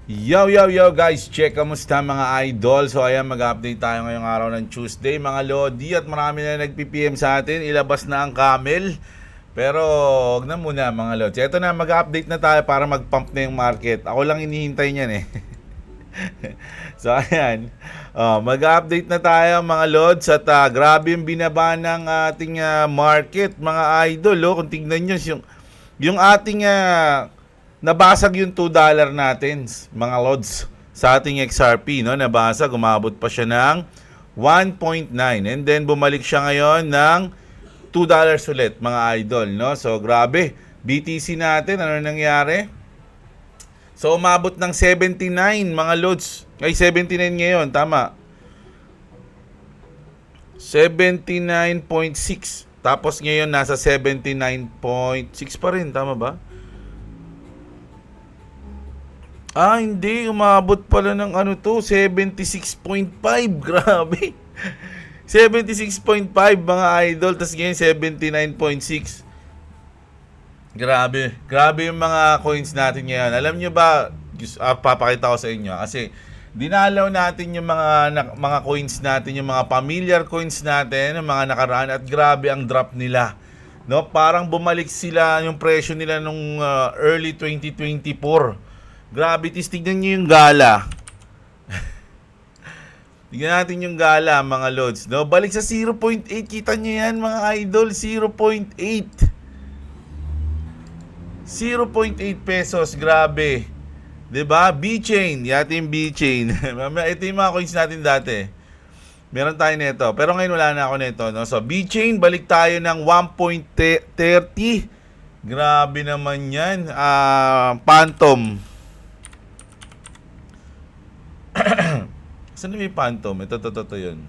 Yo guys, check kamusta mga idol. So ayan, mag-update tayo ngayong araw ng Tuesday mga lodi. At marami na nag-PPM sa atin, ilabas na ang camel. Pero huwag na muna mga lodi. Ito na, mag-update na tayo para mag-pump na yung market. Ako lang inihintay niyan eh. So ayan, mag-update na tayo mga lods. At grabe yung binaba ng ating market mga idol. Kung tignan nyo yung ating nabasag yung $2 natin, mga lods, sa ating XRP, no? Nabasag, umabot pa siya ng 1.9. And then bumalik siya ngayon ng $2 ulit, mga idol, no? So grabe, BTC natin, ano nangyari? So umabot ng 79, mga lods. Ay 79 ngayon, tama. 79.6. Tapos ngayon nasa 79.6 pa rin, tama ba? Hindi. Umabot pala ng 76.5. Grabe. 76.5 mga idol. Tapos ngayon 79.6. Grabe. Grabe yung mga coins natin ngayon. Alam nyo ba, papakita ko sa inyo. Kasi dinalaw natin yung mga coins natin, yung mga familiar coins natin, yung mga nakaraan. At grabe ang drop nila. No? Parang bumalik sila yung presyo nila nung early 2024. Grabe, tignan nyo yung gala. Tignan natin yung gala, mga lods. No? Balik sa 0.8. Kita nyo yan, mga idol. 0.8. 0.8 pesos. Grabe. Diba? B-Chain. Yati yung B-Chain. Ito yung mga coins natin dati. Meron tayo nito. Pero ngayon wala na ako nito. No? So, B-Chain, balik tayo ng 1.30. Grabe naman yan. Phantom. Saan may Phantom? Ito yun.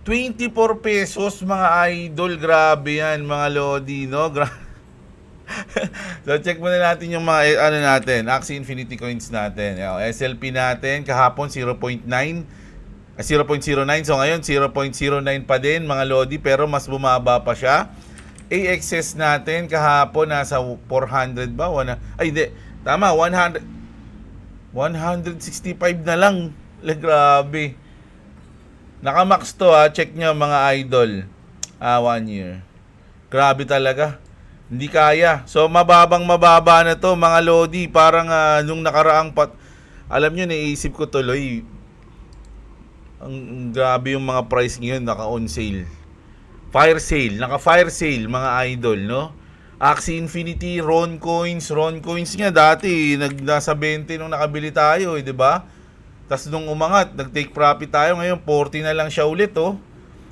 24 pesos mga idol. Grabe yan mga lodi, no? So check muna natin yung mga natin, Axie Infinity coins natin. SLP natin kahapon 0.09. So ngayon 0.09 pa din mga lodi, pero mas bumaba pa siya. AXS natin kahapon nasa 400 ba? Hindi. Tama, 165 na lang. Grabe. Nakamax to check nyo mga idol. 1 year. Grabe talaga. Hindi kaya. So mababa na to mga lodi. Parang nung nakaraang alam nyo, naisip ko tuloy. Ang grabe yung mga price ngayon, naka-on sale. Naka-fire sale mga idol, no? Axie Infinity, Ron Coins nga dati nasa 20 nung nakabili tayo, di ba? Tapos nung umangat, nag-take profit tayo, ngayon 40 na lang siya ulit, oh.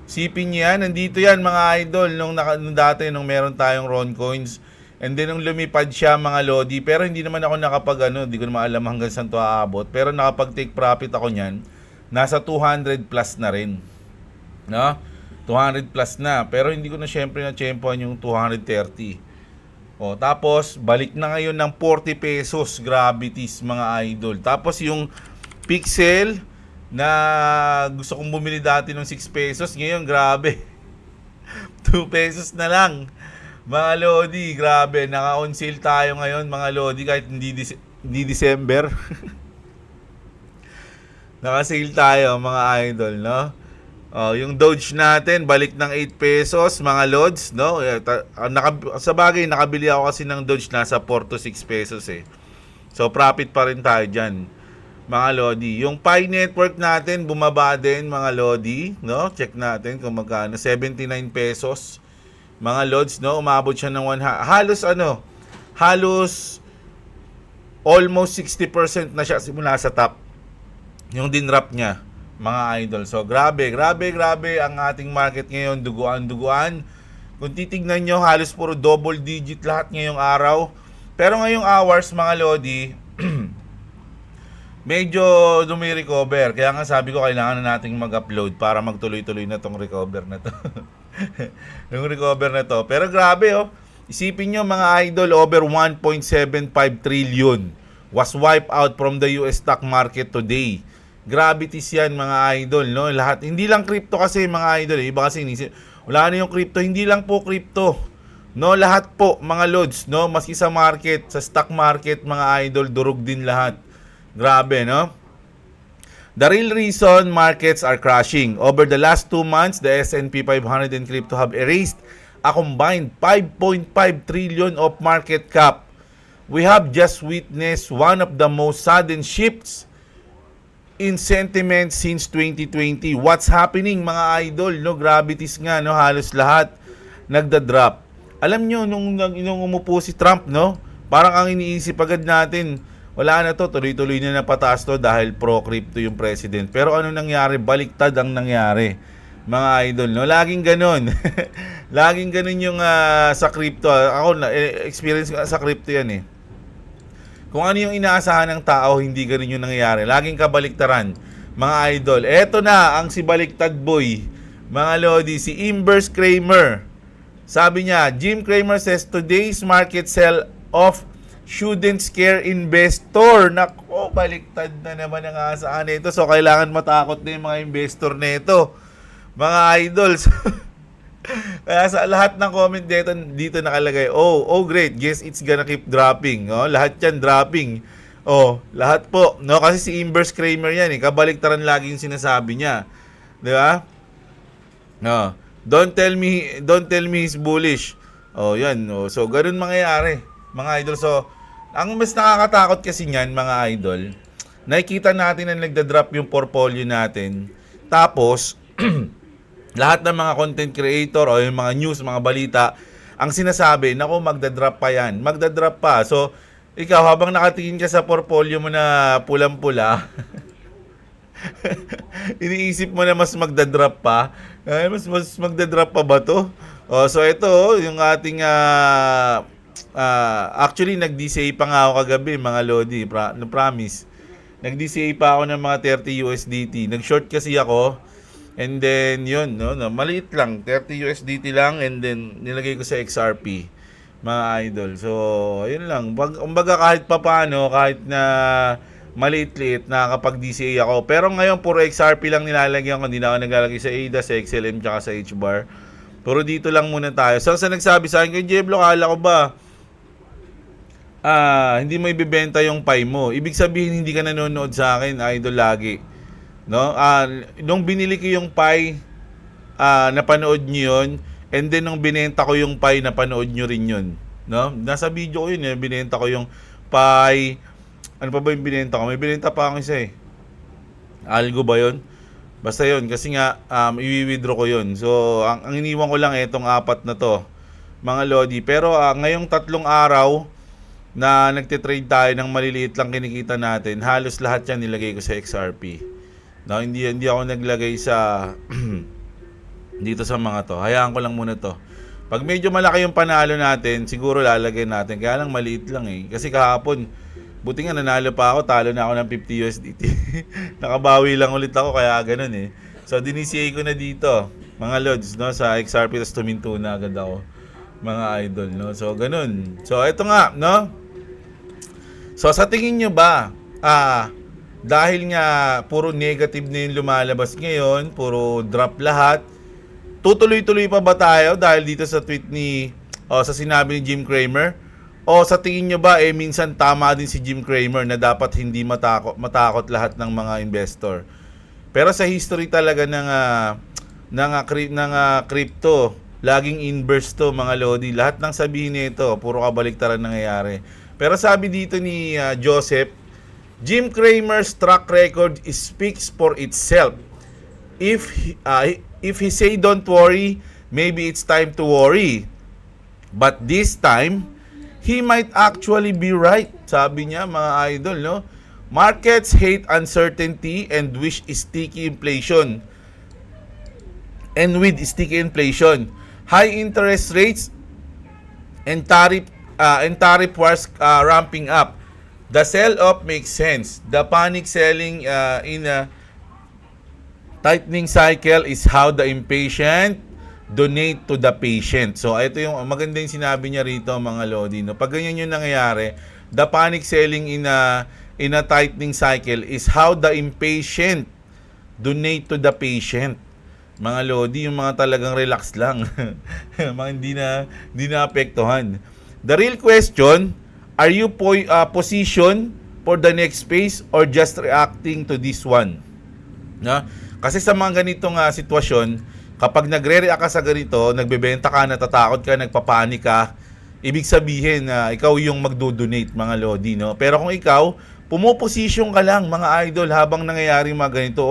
Sipin niya, nandito yan mga idol nung dati nung meron tayong Ron Coins. And then nung lumipad siya mga lodi, pero hindi naman ako hindi ko naman alam hanggang saan to aabot, pero nakapag-take profit ako niyan. Nasa 200 plus na rin. No? 200 plus na, pero hindi ko na syempre na-champion yung 230. Tapos balik na ngayon ng 40 pesos, gravities mga idol. Tapos yung Pixel na gusto kong bumili dati ng 6 pesos, ngayon grabe. 2 pesos na lang. Mga lodi, grabe. Naka-on sale tayo ngayon mga lodi kahit hindi December. Naka-sale tayo mga idol, no? Yung Doge natin, balik ng 8 pesos, mga lods, no? Sa bagay, nakabili ako kasi ng Doge nasa 4 to 6 pesos eh. So, profit pa rin tayo dyan, mga lodi. Yung Pi Network natin, bumaba din, mga lodi, no? Check natin kung magkano. 79 pesos, mga lods, no? Umabot siya ng halos almost 60% na siya simula sa top. Yung dinrap niya, mga idol. So grabe ang ating market ngayon, duguan. Kung titignan nyo, halos puro double digit lahat ngayong araw. Pero ngayong hours mga lodi, medyo dumi-recover. Kaya nga sabi ko, kailangan na nating mag-upload para magtuloy-tuloy na tong recover na to. Yung recover na to. Pero grabe isipin nyo mga idol, over 1.75 trillion was wiped out from the US stock market today. Gravities yan mga idol, no? Lahat, hindi lang crypto kasi mga idol, iba kasi wala na yung crypto, hindi lang po crypto, No, lahat po mga lods, no, maski sa market, sa stock market, mga idol, durog din lahat. Grabe, no? The real reason markets are crashing. Over the last 2 months, the S&P 500 and crypto have erased a combined 5.5 trillion of market cap. We have just witnessed one of the most sudden shifts in sentiment since 2020. What's happening mga idol? No, gravities nga, no, halos lahat nagda-drop. Alam nyo, nung umupo si Trump, no, parang ang iniisip agad natin, wala na to, tuloy-tuloy na napataas to dahil pro-crypto yung president. Pero ano nangyari? Baliktad ang nangyari. Mga idol, no? Laging ganun. Laging ganun yung sa crypto. Ako, experience ko sa crypto yan eh. Kung ano yung inaasahan ng tao, hindi ganun yung nangyayari. Laging kabaliktaran. Mga idol, eto na ang si Baliktad Boy. Mga lodi, si Imbers Kramer. Sabi niya, Jim Cramer says today's market sell-off shouldn't scare investor. Nako, baliktad na naman ang asahan nito. So, kailangan matakot na yung mga investor nito. Mga idols. Kaya sa lahat ng comment dito nakalagay, oh great, guess it's gonna keep dropping. Oh, lahat yan dropping. Oh, lahat po. No, kasi si Imbers Kramer yan eh. Kabaliktaran lagi yung sinasabi niya. Di ba? No. Don't tell me he's bullish. Oh, yan. Oh. So, ganun mangyayari, mga idol. So, ang mas nakakatakot kasi niyan, mga idol, nakikita natin na nagda-drop yung portfolio natin. Tapos, lahat ng mga content creator o yung mga news, mga balita, ang sinasabi, naku, magda-drop pa yan. Magda-drop pa. So, ikaw, habang nakatingin ka sa portfolio mo na pulang-pula, iniisip mo na mas magda-drop pa. Mas magda-drop pa ba to? Oh, so ito, yung ating actually nag-DCA pa nga ako kagabi, mga lodi, promise. Nag-DCA pa ako ng mga 30 USDT. Nag-short kasi ako. And then yun, no, maliit lang, 30 USDT lang, and then nilagay ko sa XRP, mga idol. So, ayun lang. Kumbaga kahit papaano, kahit na maliit-liit, nakakapag-DCA ako. Pero ngayon, puro XRP lang nilalagyan ko. Hindi na ako naglalagay sa ADA, sa XLM, tsaka sa HBAR. Puro dito lang muna tayo. So, sa nagsabi sa akin, kay Jeblo, kala ko ba, hindi mo ibibenta yung pie mo. Ibig sabihin, hindi ka nanonood sa akin, idol, lagi. No? Nung binili ko yung pie, napanood nyo yun. And then, nung binenta ko yung pie, napanood nyo rin yun. No? Nasa video ko yun, binenta ko yung pie. Ano pa ba yung binenta ko? May binenta pa ako isa eh. Algo ba yun? Basta yun. Kasi nga, i-withdraw ko yun. So, ang iniwan ko lang itong 4 na to. Mga lodi. Pero ngayong 3 araw na nagtitrade tayo ng maliliit lang kinikita natin, halos lahat yan nilagay ko sa XRP. No, hindi ako naglagay sa dito sa mga to. Hayaan ko lang muna to. Pag medyo malaki yung panalo natin, siguro lalagay natin. Kaya lang maliit lang eh. Kasi kahapon, buti nga nanalo pa ako, talo na ako ng 50 USDT. Nakabawi lang ulit ako, kaya ganun eh. So, dinisiay ko na dito, mga lods, no, sa XRP, tapos tuminto na agad ako, mga idol, no. So, ganun. So, ito nga, no. So, sa tingin nyo ba, dahil nga puro negative na yung lumalabas ngayon, puro drop lahat, tutuloy-tuloy pa ba tayo dahil dito sa tweet ni, sa sinabi ni Jim Cramer? O sa tingin nyo ba, minsan tama din si Jim Cramer na dapat hindi matakot lahat ng mga investor. Pero sa history talaga ng crypto, laging inverse to, mga lodi. Lahat ng sabihin nito, puro kabaliktaran nangyayari. Pero sabi dito ni Joseph, Jim Cramer's track record speaks for itself. If he say don't worry, maybe it's time to worry. But this time, he might actually be right. Sabi niya, mga idol, no? Markets hate uncertainty and wish sticky inflation. And with sticky inflation, high interest rates and tariff wars ramping up, the sell-off makes sense. The panic selling in a tightening cycle is how the impatient donate to the patient. So, ito yung maganda yung sinabi niya rito, mga lodi. No? Pag ganyan yung nangyayari, the panic selling in a tightening cycle is how the impatient donate to the patient. Mga lodi, yung mga talagang relax lang. Mga hindi na apektuhan. The real question, are you positioned for the next phase or just reacting to this one? No? Kasi sa mga ganitong sitwasyon, kapag nagre-react ka sa ganito, nagbebenta ka, natatakot ka, nagpapanik ka, ibig sabihin na ikaw yung magdo-donate, mga lodi, no? Pero kung ikaw, pumoposisyon ka lang, mga idol, habang nangyayari mga ganito,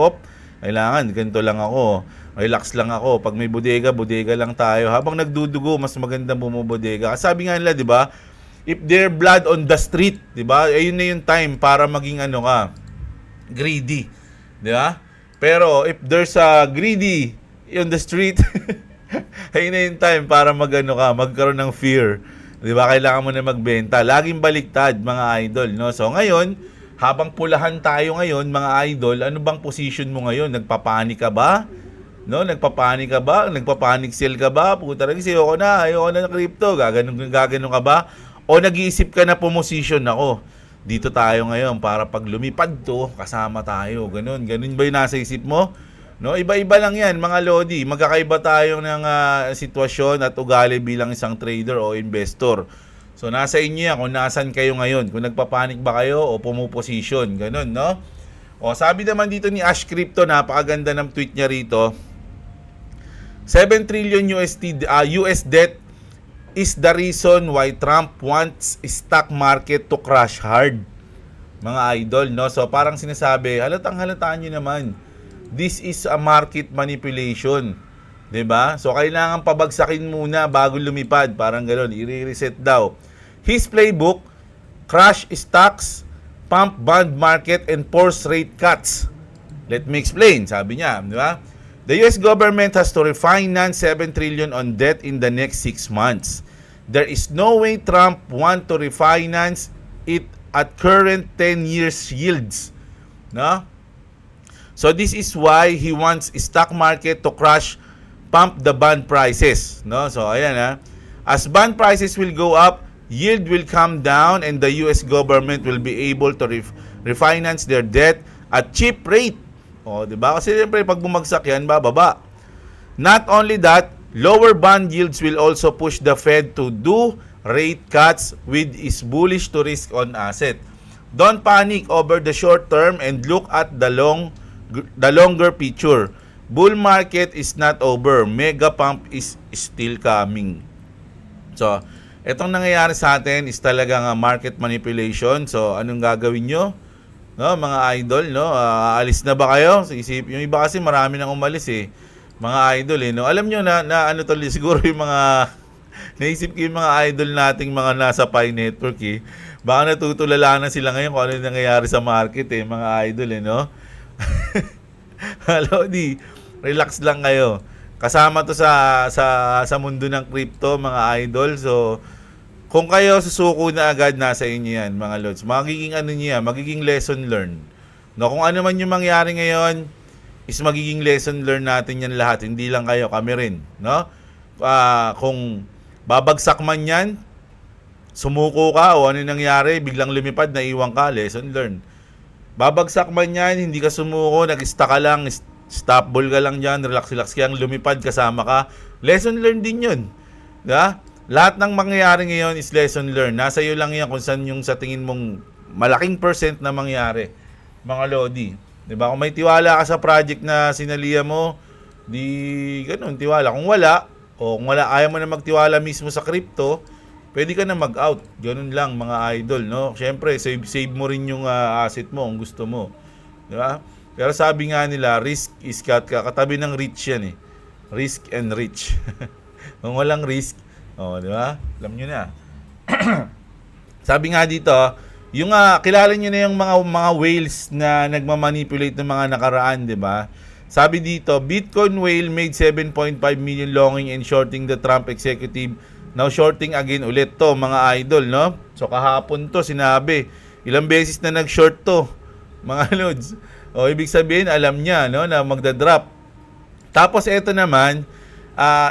kailangan, ganito lang ako, relax lang ako, pag may bodega, bodega lang tayo, habang nagdudugo, mas magandang bumubodega. Sabi nga nila, di ba, if there blood on the street, di ba, ayun na yung time para maging greedy, di ba? Pero if there's a greedy on the street, ayun na yung time para magkaroon ng fear. 'Di ba? Kailangan mo na magbenta. Laging baliktad, mga idol, no? So ngayon, habang pulahan tayo ngayon, mga idol, ano bang position mo ngayon? Nagpapanik ka ba? No, nagpapanik ka ba? Nagpapanik sell ka ba? Puta rin, ayoko na ng crypto. Gaganon ka ba? O nag-iisip ka na position ako? Dito tayo ngayon para pag lumipad to, kasama tayo. Ganun ba yung nasa isip mo? No, iba-iba lang 'yan, mga lodi. Magkakaiba tayo ng sitwasyon at ugali bilang isang trader o investor. So nasa inyo 'yan kung nasaan kayo ngayon. Kung nagpapanik ba kayo o pumo-position, ganun, no? O sabi naman dito ni Ash Crypto, napakaganda ng tweet niya rito. 7 trillion US debt is the reason why Trump wants stock market to crash hard. Mga idol, no? So parang sinasabi, halatang-halataan niyo naman. This is a market manipulation. 'Di ba? So kailangan pabagsakin muna bago lumipad, parang ganoon, i-reset daw. His playbook, crash stocks, pump bond market and force rate cuts. Let me explain, sabi niya, 'di ba? The US government has to refinance 7 trillion on debt in the next 6 months. There is no way Trump want to refinance it at current 10 years yields. No? So this is why he wants stock market to crash, pump the bond prices, no? So ayan as bond prices will go up, yield will come down and the US government will be able to refinance their debt at cheap rate. O, di ba? Kasi siyempre pag bumagsak yan, bababa. Not only that, lower bond yields will also push the Fed to do rate cuts with is bullish to risk on asset. Don't panic over the short term and look at the longer picture. Bull market is not over. Mega pump is still coming. So, etong nangyayari sa atin is talagang market manipulation. So, anong gagawin nyo? No, mga idol, no? Alis na ba kayo? Isip, yung iba kasi marami nang umalis Mga idol no? Alam nyo na ano to, siguro yung mga naisip ko yung mga idol nating mga nasa Pi Network Baka natutulala na sila ngayon kung ano yung nangyayari sa market mga idol no? Hello, relax lang kayo. Kasama to sa mundo ng crypto, mga idol. So, kung kayo susuko na agad, nasa inyo yan, mga lods. Magiging magiging lesson learned. No, kung ano man yung mangyari ngayon, is magiging lesson learned natin yan lahat. Hindi lang kayo, kami rin. No? Kung babagsak man yan, sumuko ka o ano nangyari, biglang lumipad, naiwan ka, lesson learned. Babagsak man yan, hindi ka sumuko, nag-stuck ka lang, stop ball ka lang dyan, relax ka lang, lumipad, kasama ka. Lesson learned din yun. Diba? Lahat ng mangyayari ngayon is lesson learned. Nasa iyo lang yan kung saan yung sa tingin mong malaking percent na mangyari. Mga lodi. Diba? Kung may tiwala ka sa project na sinaliya mo, di ganun, tiwala. Kung wala, ayaw mo na magtiwala mismo sa crypto, pwede ka na mag-out. Ganun lang, mga idol, no? Siyempre, save mo rin yung asset mo kung gusto mo. Diba? Pero sabi nga nila, risk is katabi ng rich yan Risk and rich. Kung walang risk, di ba? Alam nyo na. Sabi nga dito, yung kilala nyo na yung mga whales na nagmamanipulate ng mga nakaraan, di ba? Sabi dito, Bitcoin whale made 7.5 million longing and shorting the Trump executive. Now shorting again ulit to, mga idol, no? So kahapon to sinabi, ilang beses na nag-short to, mga lods. Ibig sabihin, alam niya, no, na magda-drop. Tapos ito naman,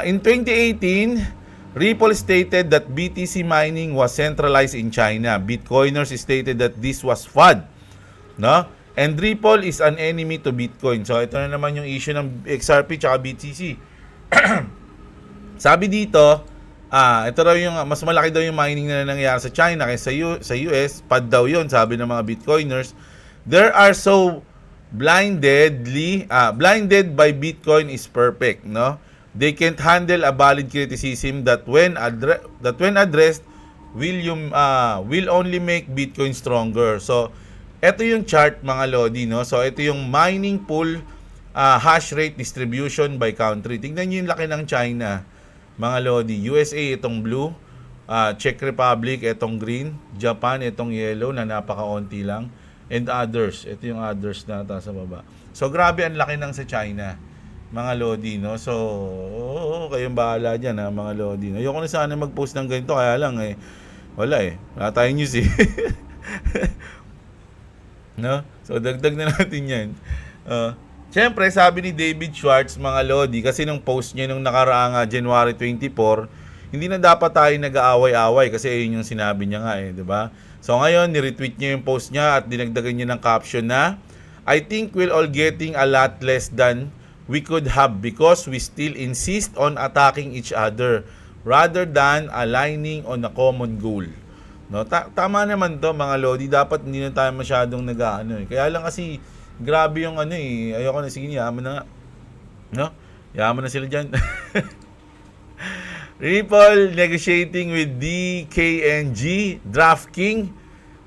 in 2018, Ripple stated that BTC mining was centralized in China. Bitcoiners stated that this was FUD. No? And Ripple is an enemy to Bitcoin. So, ito na naman yung issue ng XRP tsaka BTC. Sabi dito, ito raw yung, mas malaki daw yung mining na nangyayari sa China kaysa sa US. Pad daw yun, sabi ng mga Bitcoiners. There are so blinded by Bitcoin is perfect, no? They can't handle a valid criticism that when addressed will only make Bitcoin stronger. So, ito yung chart mga Lodi, no? So, ito yung mining pool hash rate distribution by country. Tingnan niyo yung laki ng China, mga Lodi. USA, itong blue. Czech Republic, itong green. Japan, itong yellow na napakaunti lang. And others. Ito yung others na sa baba. So, grabe ang laki ng sa China, mga Lodi, no? So, kayong bahala dyan, ha, mga Lodi. Ayoko na sana mag-post ng ganito, kaya lang, wala wala tayong news, no? So, dagdag na natin yan. Siyempre, sabi ni David Schwartz, mga Lodi, kasi nung post niya nung nakaraang January 24, hindi na dapat tayo nag-aaway-away kasi yun yung sinabi niya nga, di ba? So, ngayon, ni-retweet niya yung post niya at dinagdagan niya ng caption na, I think we're all getting a lot less than we could have because we still insist on attacking each other rather than aligning on a common goal. No, tama naman to mga Lodi, dapat hindi na tayo masyadong Kaya lang kasi grabe yung ayoko na, sige, yaman na nga. No? Yaman na sila diyan. Ripple negotiating with DKNG, DraftKings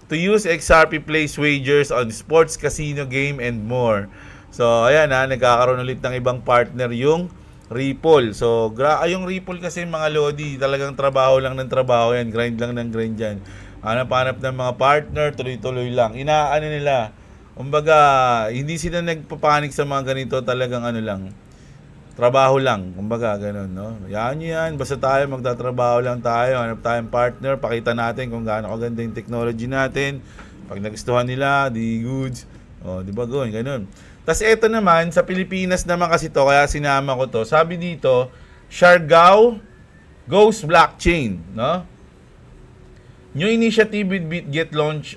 to use XRP place wagers on sports, casino, game and more. So ayan nagkakaroon ulit ng ibang partner yung Ripple. So, yung Ripple kasi mga Lodi, talagang trabaho lang ng trabaho yan. Grind lang ng grind yan. Hanap-hanap ng mga partner, tuloy-tuloy lang. Inaano nila. Kumbaga, hindi sila nagpapanik sa mga ganito, talagang lang. Trabaho lang. Kumbaga, ganun, no? Yan. Basta tayo, magtatrabaho lang tayo. Hanap tayong partner. Pakita natin kung gaano kaganda yung technology natin. Pag nagustuhan nila, di goods. Di ba, ganun. Tapos ito naman, sa Pilipinas naman kasi to, kaya sinama ko to. Sabi dito, Siargao goes blockchain, no? New initiative with BitGet launch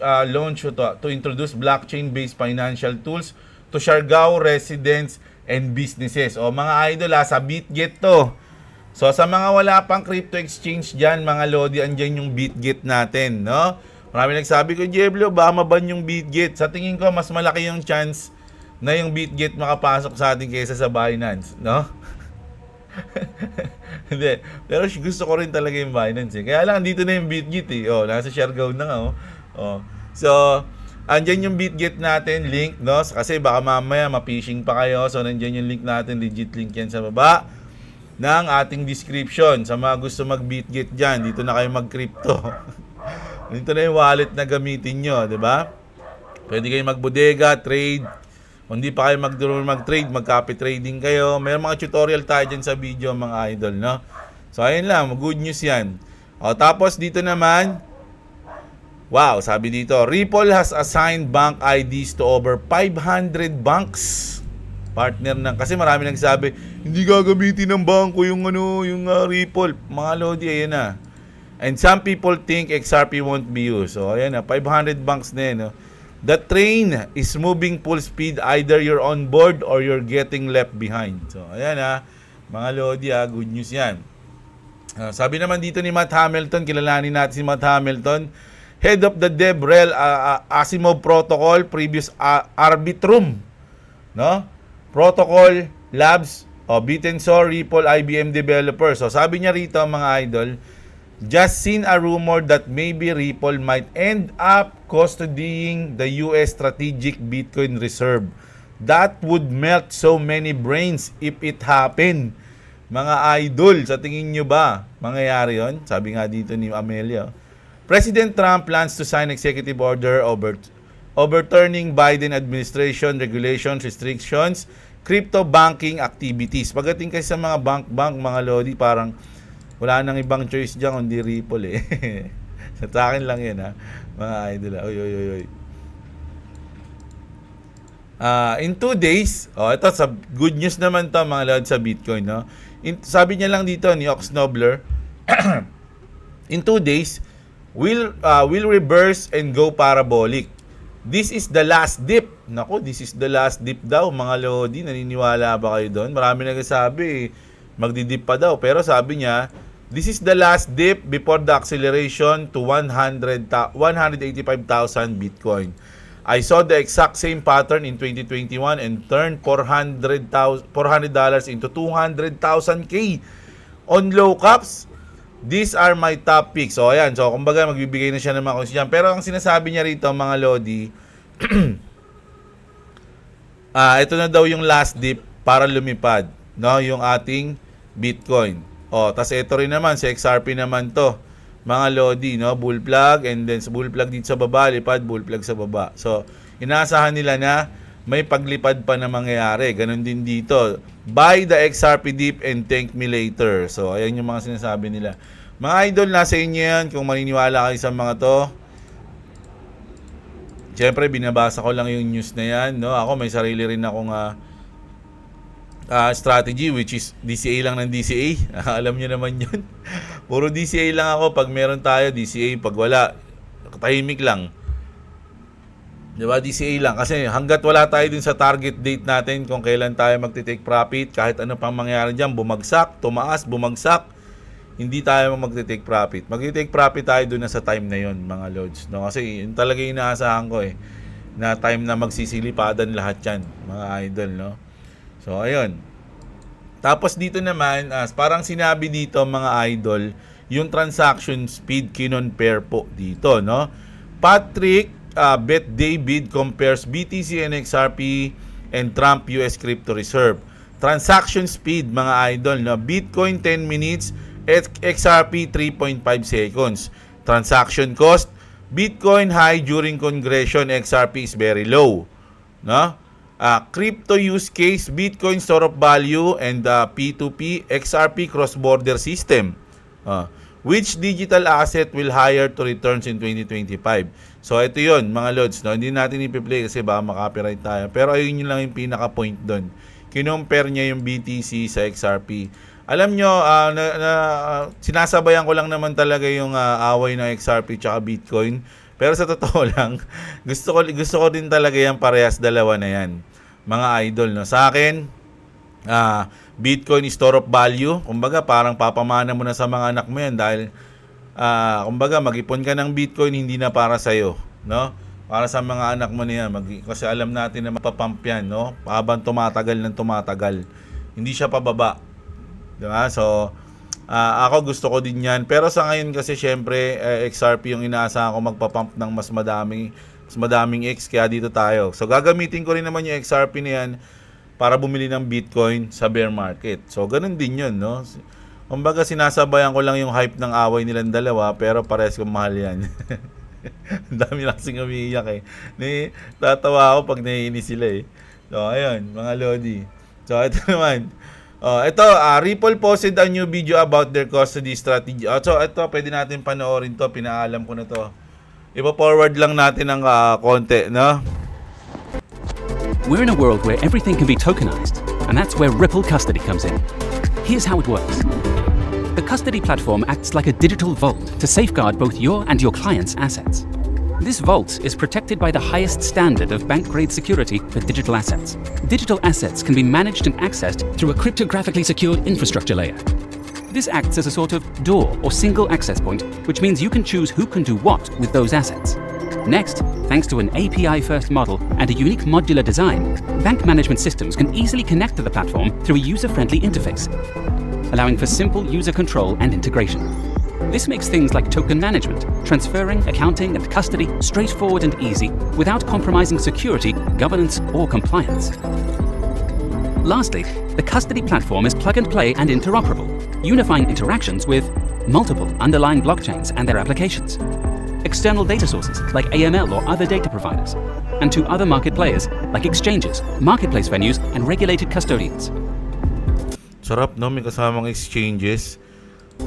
to introduce blockchain-based financial tools to Siargao residents and businesses. Mga idol, sa BitGet to. So sa mga wala pang crypto exchange diyan, mga Lodi, andyan yung BitGet natin, no? Marami nagsabi ko, Jeblo, baka maban yung BitGet. Sa tingin ko, mas malaki yung chance na yung BitGet makapasok sa atin kaysa sa Binance, no? Hindi. Pero gusto ko rin talaga yung Binance, Kaya lang, dito na yung BitGet, nasa Siargao na nga, So, andyan yung BitGet natin, link, no? Kasi baka mamaya ma-phishing pa kayo. So, nandyan yung link natin, legit link yan sa baba ng ating description. Sa mga gusto mag-BitGet dyan, dito na kayo mag-crypto. Dito na yung wallet na gamitin nyo, di ba? Pwede kayo magbodega, trade. Kung hindi pa kayo mag-trade, mag-copy trading kayo. May mga tutorial tayo dyan sa video, mga idol, no? So, ayun lang. Good news yan. Tapos, dito naman, wow, sabi dito, Ripple has assigned bank IDs to over 500 banks. Partner ng, kasi marami nagsabi, hindi gagamitin ng bangko yung Ripple. Mga Lodi, ayan na. And some people think XRP won't be used. So, ayan na, 500 banks na yun, no? The train is moving full speed. Either you're on board or you're getting left behind. So, ayan mga Lodi, good news yan. Sabi naman dito ni Matt Hamilton, kilalanin natin si Matt Hamilton, head of the DevRel Asimov Protocol, previous Arbitrum, no? Protocol Labs, Bitensor, Ripple, IBM developer. So, sabi niya rito, mga idol, just seen a rumor that maybe Ripple might end up custodying the US strategic Bitcoin reserve. That would melt so many brains if it happened. Mga idol, sa tingin nyo ba mangyayari yon? Sabi nga dito ni Amelia. President Trump plans to sign executive order overturning Biden administration regulations, restrictions, crypto banking activities. Pagdating kasi sa mga bank, mga Lodi, parang wala nang ibang choice dyan kundi Ripple, Sa akin lang yan, mga idol. Oy. In 2 days, ito sa good news naman to, mga Lord, sa Bitcoin, no? Sabi niya lang dito ni Oxnobler, in 2 days, will reverse and go parabolic. This is the last dip. Nako, this is the last dip daw, mga lodi. Naniniwala ba kayo doon? Marami nagsasabi, magdidip pa daw. Pero sabi niya, this is the last dip before the acceleration to 185,000 Bitcoin. I saw the exact same pattern in 2021 and turned $400 into 200,000K on low caps. These are my top picks. So, ayan. So, kumbaga, magbibigay na siya ng mga konsyan. Pero ang sinasabi niya rito, mga lodi, ito na daw yung last dip para lumipad, no? Yung ating Bitcoin. Tas ito rin naman, sa XRP naman to, mga lodi, no? Bull plug, and then bull plug dito sa baba, lipad, bull plug sa baba. So, inaasahan nila na may paglipad pa na mangyayari. Ganon din dito. Buy the XRP dip and thank me later. So, ayan yung mga sinasabi nila. Mga idol, nasa inyo yan kung maniniwala kayo sa mga to. Siyempre, binabasa ko lang yung news na yan, no? Ako, may sarili rin akong strategy, which is DCA lang ng DCA. Alam nyo naman yun. Puro DCA lang ako. Pag meron tayo, DCA. Pag wala, tahimik lang. Diba? DCA lang. Kasi hanggat wala tayo dun sa target date natin kung kailan tayo magti-take profit, kahit ano pang mangyari dyan, bumagsak, tumaas, bumagsak, hindi tayo magti-take profit. Magti-take profit tayo dun na sa time na yon, mga lods. No? Kasi yun talaga yung inaasahan ko na time na magsisilipadan lahat yan, mga idol. No? So, ayun. Tapos dito naman, parang sinabi dito, mga idol, yung transaction speed kinonpare po dito. No? Patrick Bet David compares BTC and XRP and Trump US Crypto Reserve. Transaction speed, mga idol, no? Bitcoin 10 minutes, XRP 3.5 seconds. Transaction cost, Bitcoin high during congression, XRP is very low. No? Crypto use case, Bitcoin store of value and P2P, XRP cross-border system. Which digital asset will higher to returns in 2025? So, ito yon, mga lods. No? Hindi natin ipi-play kasi baka makapiright tayo. Pero ayun yun lang yung pinaka-point doon. Kinompare niya yung BTC sa XRP. Alam nyo, sinasabayan ko lang naman talaga yung away ng XRP tsaka Bitcoin. Pero sa totoo lang, gusto ko din talaga yung parehas dalawa na yan. Mga idol. No? Sa akin, Bitcoin is store of value. Kumbaga, parang papamana mo na sa mga anak mo yan dahil, kumbaga, mag-ipon ka ng Bitcoin, hindi na para sa'yo. No? Para sa mga anak mo na yan. Kasi alam natin na mapapump yan. No? Habang tumatagal ng tumatagal. Hindi siya pababa. Diba? So, ako gusto ko din yan. Pero sa ngayon kasi, syempre, XRP yung inaasahan ko magpapump ng mas madaming X. Kaya dito tayo. So, gagamitin ko rin naman yung XRP na yan para bumili ng Bitcoin sa bear market. So, ganun din yun, no? Kumbaga, sinasabayan ko lang yung hype ng away nilang dalawa, pero parehas kong mahal yan. Ang dami na kasing umiiyak tatawa ako pag naiinis sila So, ayun, mga lodi. So, ito naman. Ripple posted a new video about their custody strategy. So, ito, pwede natin panoorin to. Pinaalam ko na to. Ipa-forward lang natin ng konti, no? We're in a world where everything can be tokenized, and that's where Ripple Custody comes in. Here's how it works. The custody platform acts like a digital vault to safeguard both your and your client's assets. This vault is protected by the highest standard of bank-grade security for digital assets. Digital assets can be managed and accessed through a cryptographically secured infrastructure layer. This acts as a sort of door or single access point, which means you can choose who can do what with those assets. Next, thanks to an API-first model and a unique modular design, bank management systems can easily connect to the platform through a user-friendly interface, allowing for simple user control and integration. This makes things like token management, transferring, accounting, and custody straightforward and easy without compromising security, governance, or compliance. Lastly, the custody platform is plug-and-play and interoperable, unifying interactions with multiple underlying blockchains and their applications, external data sources like AML or other data providers, and to other market players like exchanges, marketplace venues, and regulated custodians. Sarap, no? May kasamang exchanges.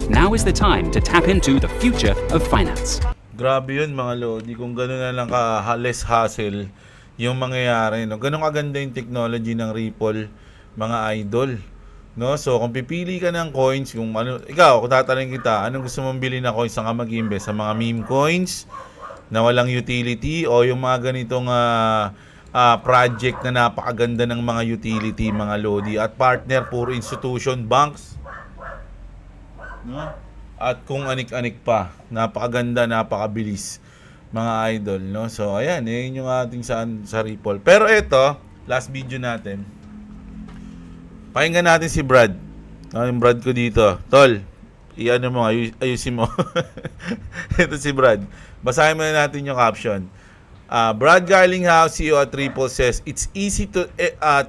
Now is the time to tap into the future of finance. Grabe yun, mga lodi. Kung gano'n na lang less hassle yung mangyayari. No? Ganun kaganda yung technology ng Ripple, mga idol. No? So, kung pipili ka ng coins, kung tatanungin kita, anong gusto mong bilhin na coins, saan ka mag-invest? Sa mga meme coins, na walang utility o yung mga ganitong project na napakaganda ng mga utility, mga Lodi, at partner puro institution, banks, no? At kung anik-anik pa, napakaganda, napakabilis, mga idol, no? So ayan, yun yung ating sa Ripple. Pero ito, last video natin, pakinggan natin si Brad. Yung Brad ko dito, tol, i-ano mo, ayusin mo. Ito si Brad. Basahin muna natin yung caption. Brad Garlinghouse, CEO at Ripple, says it's easy to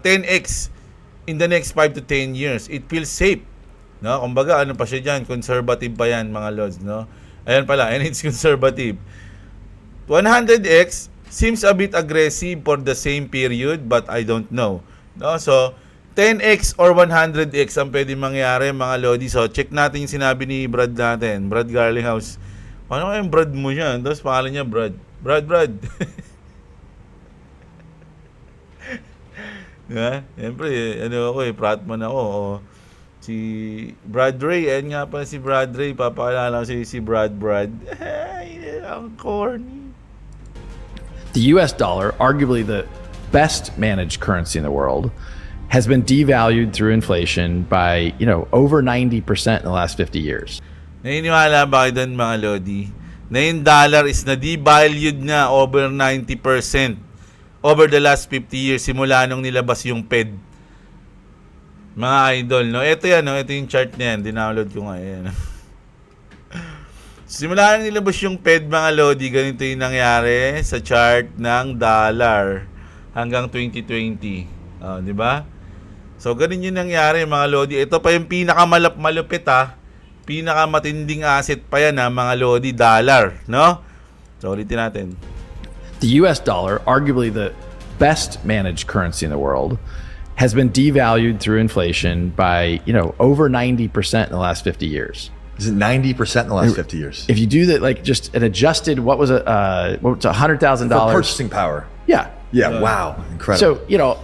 10x in the next 5 to 10 years. It feels safe. No, kumbaga ano pa siya diyan, conservative pa yan, mga lods, no? Ayan pala, and it's conservative. 100x seems a bit aggressive for the same period, but I don't know. No, so 10x or 100x ang pwede mangyari, mga lodi. So check natin yung sinabi ni Brad natin, Brad Garlinghouse. Paano kayong Brad mo siya? Tapos pangalan niya Brad. Brad. Yeah, siyempre, ano ako Pratman ako. Si Brad Ray, ayan nga pa si Brad Ray, papakilala ko si Brad. Ay, ang corny. The US dollar, arguably the best managed currency in the world, has been devalued through inflation by, over 90% in the last 50 years. Naniniwala ba kayo doon, mga lodi, na yung dollar is na devalued na over 90% over the last 50 years simula nung nilabas yung Fed? Mga idol, no? Ito yan, no? Ito yung chart na yan. Dinownload ko nga yan. Simula nang nilabas yung Fed, mga lodi, ganito yung nangyari sa chart ng dollar hanggang 2020. Di ba? So, ganun yung nangyari, mga lodi. Ito pa yung pinakamalupit, pinakamatinding asset pa yan, mga lodi, dollar, no? So, ulitin natin. The US dollar, arguably the best managed currency in the world, has been devalued through inflation by, over 90% in the last 50 years. Is it 90% in the last 50 years? If you do that, like just an adjusted, what was $100,000? For purchasing power. Yeah. Yeah, wow. Incredible. So,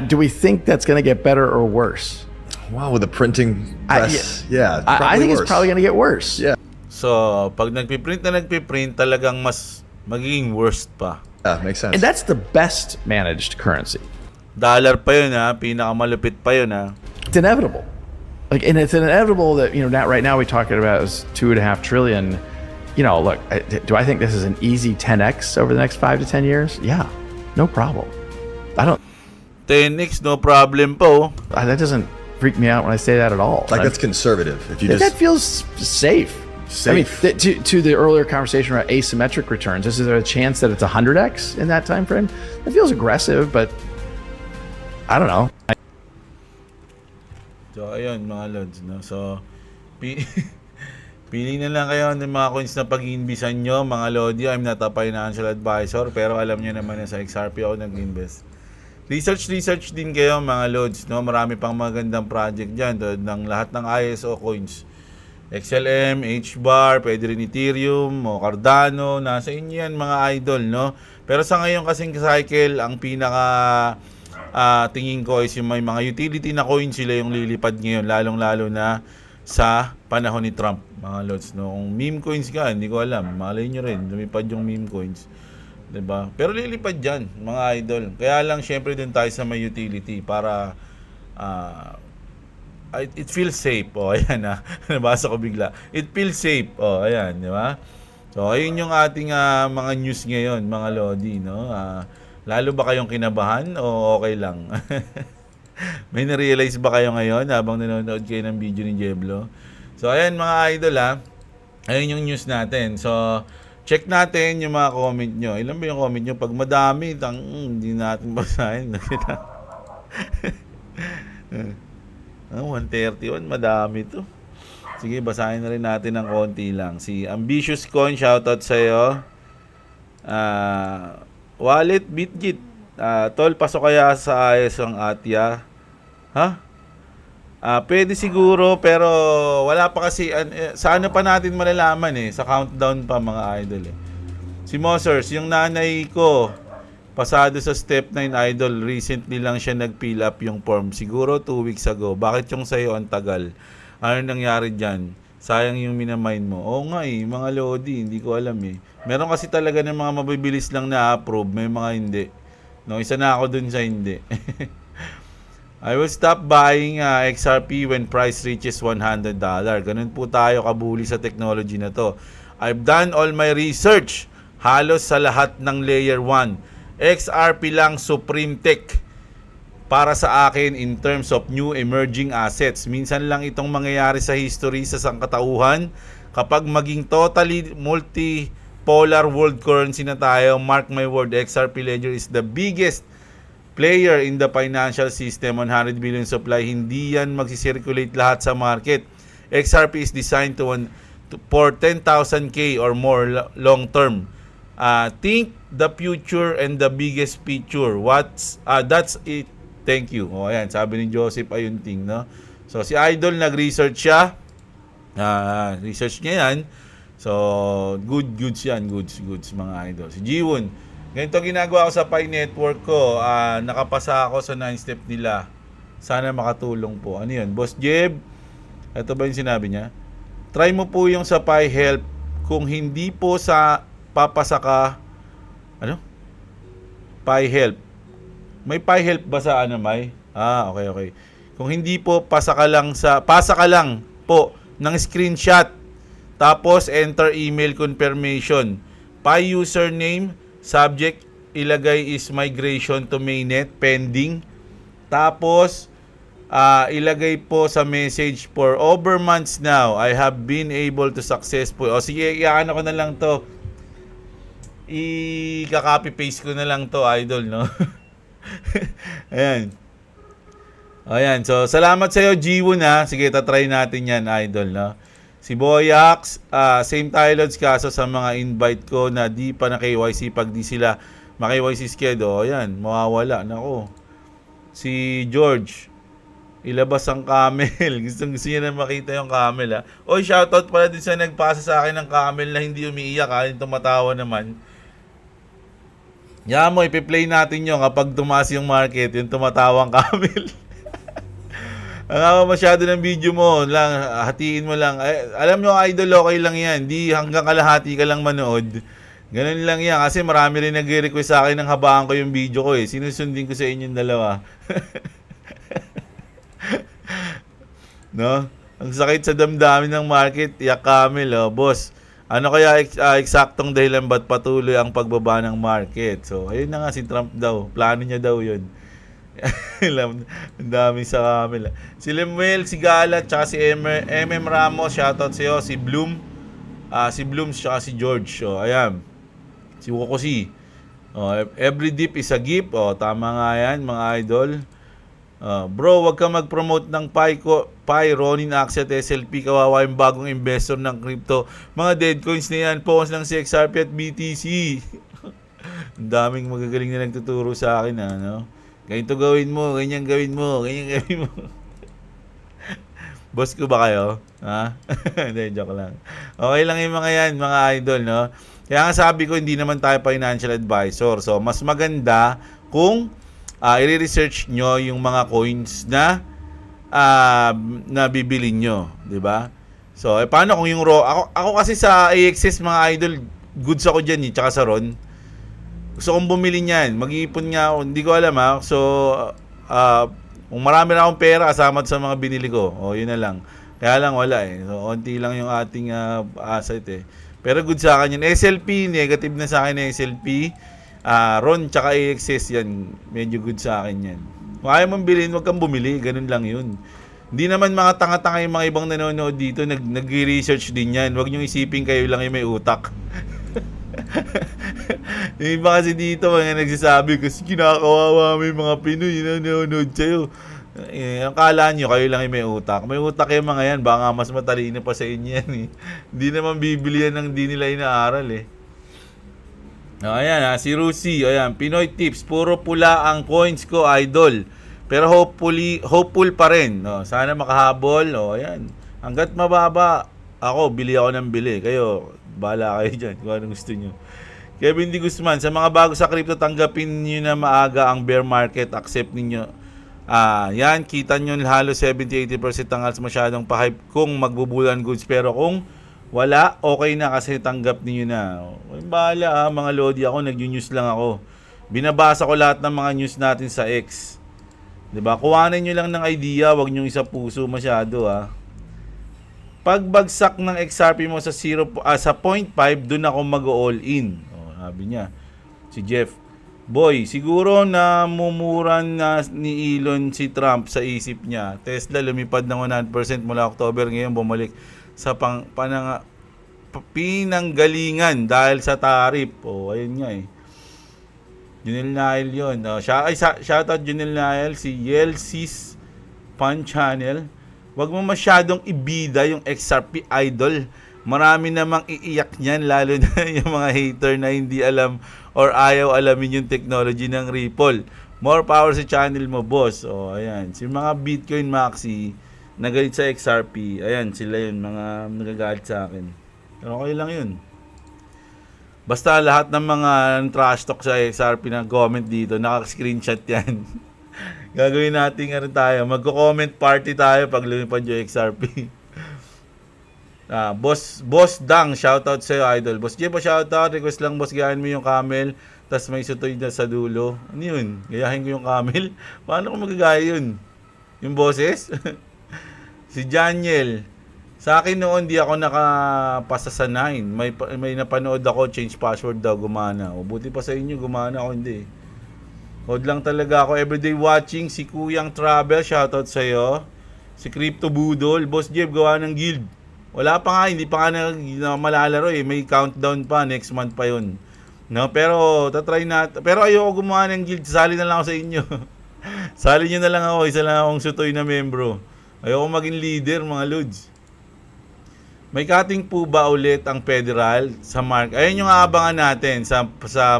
do we think that's going to get better or worse? Wow, with the printing press. I think it's probably going to get worse. Yeah. So, pag nagpiprint, talagang mas magiging worst pa. Yeah, makes sense. And that's the best managed currency. Dollar pa yun, pinakamalupit pa yun, It's inevitable. And it's inevitable that, right now we're talking about is 2.5 trillion. Look, do I think this is an easy 10x over the next 5 to 10 years? Yeah, no problem. 10x, no problem po. That doesn't freak me out when I say that at all. Like, that's conservative. If you that feels safe. I mean, to the earlier conversation about asymmetric returns, is there a chance that it's 100x in that time frame? It feels aggressive, but I don't know. So, ayun, mga lods, no? So, pili na lang kayo ng mga coins na pag-iinbisan nyo, mga lodi. I'm not a financial advisor, pero alam nyo naman na sa XRP ako nag-invest. Research din kayo, mga lods, no? Marami pang magandang project dyan, tulad ng lahat ng ISO coins. XLM, HBAR, pwede rin Ethereum, o Cardano, nasa inyo yan, mga idol, no? Pero sa ngayon kasing cycle, ang pinaka tingin ko is yung may mga utility na coins, sila yung lilipad ngayon, lalong-lalo na sa panahon ni Trump, mga lods, no? Kung meme coins ka, hindi ko alam, malay nyo rin, lumipad yung meme coins, diba? Pero lilipad dyan, mga idol. Kaya lang, syempre dun tayo sa may utility para it feels safe. Ayan na. Nabasa ko bigla. It feels safe. Ayan, di ba? So, ayun yung ating mga news ngayon, mga lodi, no? Lalo ba kayong kinabahan o okay lang? May na-realize ba kayo ngayon habang nanonood kayo ng video ni Jeblo? So, ayan mga idol, ayun yung news natin. So, check natin yung mga comment nyo. Ilan ba yung comment nyo? Pag madami, hindi natin basahin. 131, madami to. Sige, basahin na rin natin ng konti lang. Si Ambitious Coin, shoutout sa'yo. Wallet, Bitgit. Tol, pasok kaya sa ayos ang Atya? Pwede siguro, pero wala pa kasi, sa ano pa natin malalaman sa countdown pa, mga idol Si Mosers, yung nanay ko, pasado sa step 9 idol, recently lang siya nag-fill up yung form, siguro 2 weeks ago. Bakit yung sa'yo ang tagal? Ano nangyari dyan? Sayang yung minamind mo. Oo nga eh, mga Lodi, hindi ko alam eh. Meron kasi talaga ng mga mabibilis lang na approve, may mga hindi. No, isa na ako dun sa hindi. I will stop buying XRP when price reaches $100. Ganun po tayo kabuli sa technology na to. I've done all my research. Halos sa lahat ng layer 1. XRP lang supreme tech para sa akin in terms of new emerging assets. Minsan lang itong mangyayari sa history sa sangkatauhan kapag maging totally multipolar world currency na tayo. Mark my word, XRP Ledger is the biggest player in the financial system. 100 billion supply, hindi yan magsisirculate lahat sa market. XRP is designed for 10,000K or more long term. Think the future and the biggest picture. That's it. Thank you. O ayan, sabi ni Joseph Ayunting, no? So si Idol nag-research siya. Research niya yan. So goods yan, goods mga idol. Si Jiwon, ganito ginagawa ko sa Pi Network ko. Nakapasa ako sa 9-step nila. Sana makatulong po. Ano yun? Boss Jeb, ito ba yung sinabi niya? Try mo po yung sa Pi Help. Kung hindi po sa papasa ka, Pi Help. May Pi Help ba sa May? Okay. Kung hindi po, pasa ka lang po ng screenshot. Tapos enter email confirmation. Pi username, subject, ilagay is migration to mainnet, pending. Tapos, ilagay po sa message, for over months now, I have been able to successful. O sige, iyaano ko na lang to. I-copy paste ko na lang to, idol, no? Ayan. So, salamat sa iyo, Jiwon, ha. Sige, tatry natin yan, idol, no? Si Boyax, same tayo, Lods, kaso sa mga invite ko na di pa na KYC, pag di sila ma-KYC schedule, ayan, mawawala. Nako. Si George, ilabas ang camel. Gusto niya na makita yung camel, ha. Oy, shoutout pala din sa nagpasa sa akin ng camel na hindi umiiyak, ha. Yung tumatawa naman. Yan mo, ipi-play natin yung kapag tumaas yung market, yung tumatawang camel. Ang masyado ng video mo lang, hatiin mo lang. Alam nyo, idol, okay lang yan. Di hanggang kalahati ka lang manood. Ganun lang yan. Kasi marami rin nag-request sa akin ng habaan ko yung video ko eh. Sinusundin ko sa inyong dalawa. No? Ang sakit sa damdamin ng market, yak camel, oh. Boss, ano kaya eksaktong dahilan ba't patuloy ang pagbaba ng market? So, ayun na nga si Trump daw. Plano niya daw yun. Ang dami sa camel. Si Lemuel, si Galat, tsaka si MM Ramos, shoutout sa'yo. Si Bloom, si Blooms, tsaka si George. So, ayan. Si Wokosi. Every dip is a gift. Tama nga yan, mga idol. Bro, wag ka mag-promote ng Pi, Ronin, Axie at SLP. Kawawa yung bagong investor ng crypto. Mga dead coins na yan. Focus lang si XRP at BTC. Ang daming magagaling na nagtuturo sa akin, no? Ganito gawin mo, ganyan gawin mo, ganyan gawin mo. Boss ko ba kayo? Ha? Hindi, joke lang. Okay lang yung mga yan, mga idol, no? Kaya nga sabi ko, hindi naman tayo financial advisor. So, mas maganda kung i-research nyo yung mga coins na bibili nyo, di ba? So, paano kung yung raw? Ako kasi sa AXS, mga idol, goods ako dyan, tsaka sa Ron. Gusto kong bumili niyan. Mag-iipon nga ako. Hindi ko alam, ha. So, kung marami na akong pera, kasama sa mga binili ko. Yun na lang. Kaya lang, wala eh. So, onti lang yung ating asset eh. Pero good sa akin yun. SLP, negative na sa akin yung SLP. Ron, tsaka AXS yan. Medyo good sa akin yan. Kung ayaw mong bilhin, huwag kang bumili. Ganun lang yun. Hindi naman mga tanga-tanga yung mga ibang nanonood dito. Nag-research din yan. Huwag nyo isipin kayo lang yung may utak. Yung iba kasi dito mga nagsasabi kasi kinakawawa mo yung mga Pinoy na nanonood sa'yo. Ang kala nyo, kayo lang yung may utak. May utak yung mga yan, baka mas matalino pa sa inyo yan eh. Hindi naman bibili yan ng di nila inaaral eh. Ayan si Rusi, ayan, Pinoy tips, puro pula ang coins ko, idol. Pero hopeful pa rin. Sana makahabol. Ayan. Hanggat mababa, ako, bili ako ng bili. Kayo, bahala kayo dyan kung anong gusto nyo. Kevin D. Guzman, sa mga bago sa crypto, tanggapin nyo na maaga ang bear market. Accept ninyo Yan, kita nyo halos 70-80% ang masyadong pa-hype kung magbubulan goods. Pero kung wala, okay na kasi tanggap niyo na. Bahala mga lodi, ako nag-news lang ako. Binabasa ko lahat ng mga news natin sa X. 'Di ba? Kuhanin niyo lang ng idea, wag niyo isa puso masyado Pagbagsak ng XRP mo sa 0 sa 0.5, doon ako mag-all in. Sabi niya si Jeff. Boy, siguro na mumuran na ni Elon si Trump sa isip niya. Tesla lumipad ng 100% mula October, ngayon bumalik sa pinanggalingan dahil sa tariff. Ayun nga Junel Nail yun. Shoutout Junel Nail, si Yelsis Fan Channel. Huwag mo masyadong ibida yung XRP idol. Marami namang iiyak niyan, lalo na yung mga hater na hindi alam or ayaw alamin yung technology ng Ripple. More power sa channel mo, boss. Ayan. Si mga Bitcoin Maxi nagalit sa XRP. Ayan, sila yun, mga nagagalit sa akin. Pero okay lang yun. Basta lahat ng mga trash talk sa XRP na comment dito, naka-screenshot yan. Gagawin natin tayo. Magko-comment party tayo pag lumipad yung XRP. Boss Dang, shoutout sa'yo, idol. Boss Jepo, shoutout. Request lang, boss, gayahin mo yung camel. Tas may sutoy na sa dulo. Ano yun? Gayahin ko yung camel? Paano ko magagaya yun? Yung boses? Si Janiel. Sa akin noon, di ako nakapasa sa 9. May napanood ako, change password daw, gumana. Buti pa sa inyo, gumana ako, hindi. Hold lang talaga ako, everyday watching. Si Kuyang Travel, shoutout sa'yo. Si Crypto Budol, Boss Jeff, gawa ng guild. Wala pa nga, hindi pa nga na malalaro May countdown pa, next month pa yun. No, pero tatry natin. Pero ayoko gumawa ng guild, sali na lang ako sa inyo. Sali nyo na lang ako, isa lang akong sutoy na membro. Ayoko maging leader, mga lods. May cutting po ba ulit ang federal sa March? Ayun yung aabangan natin sa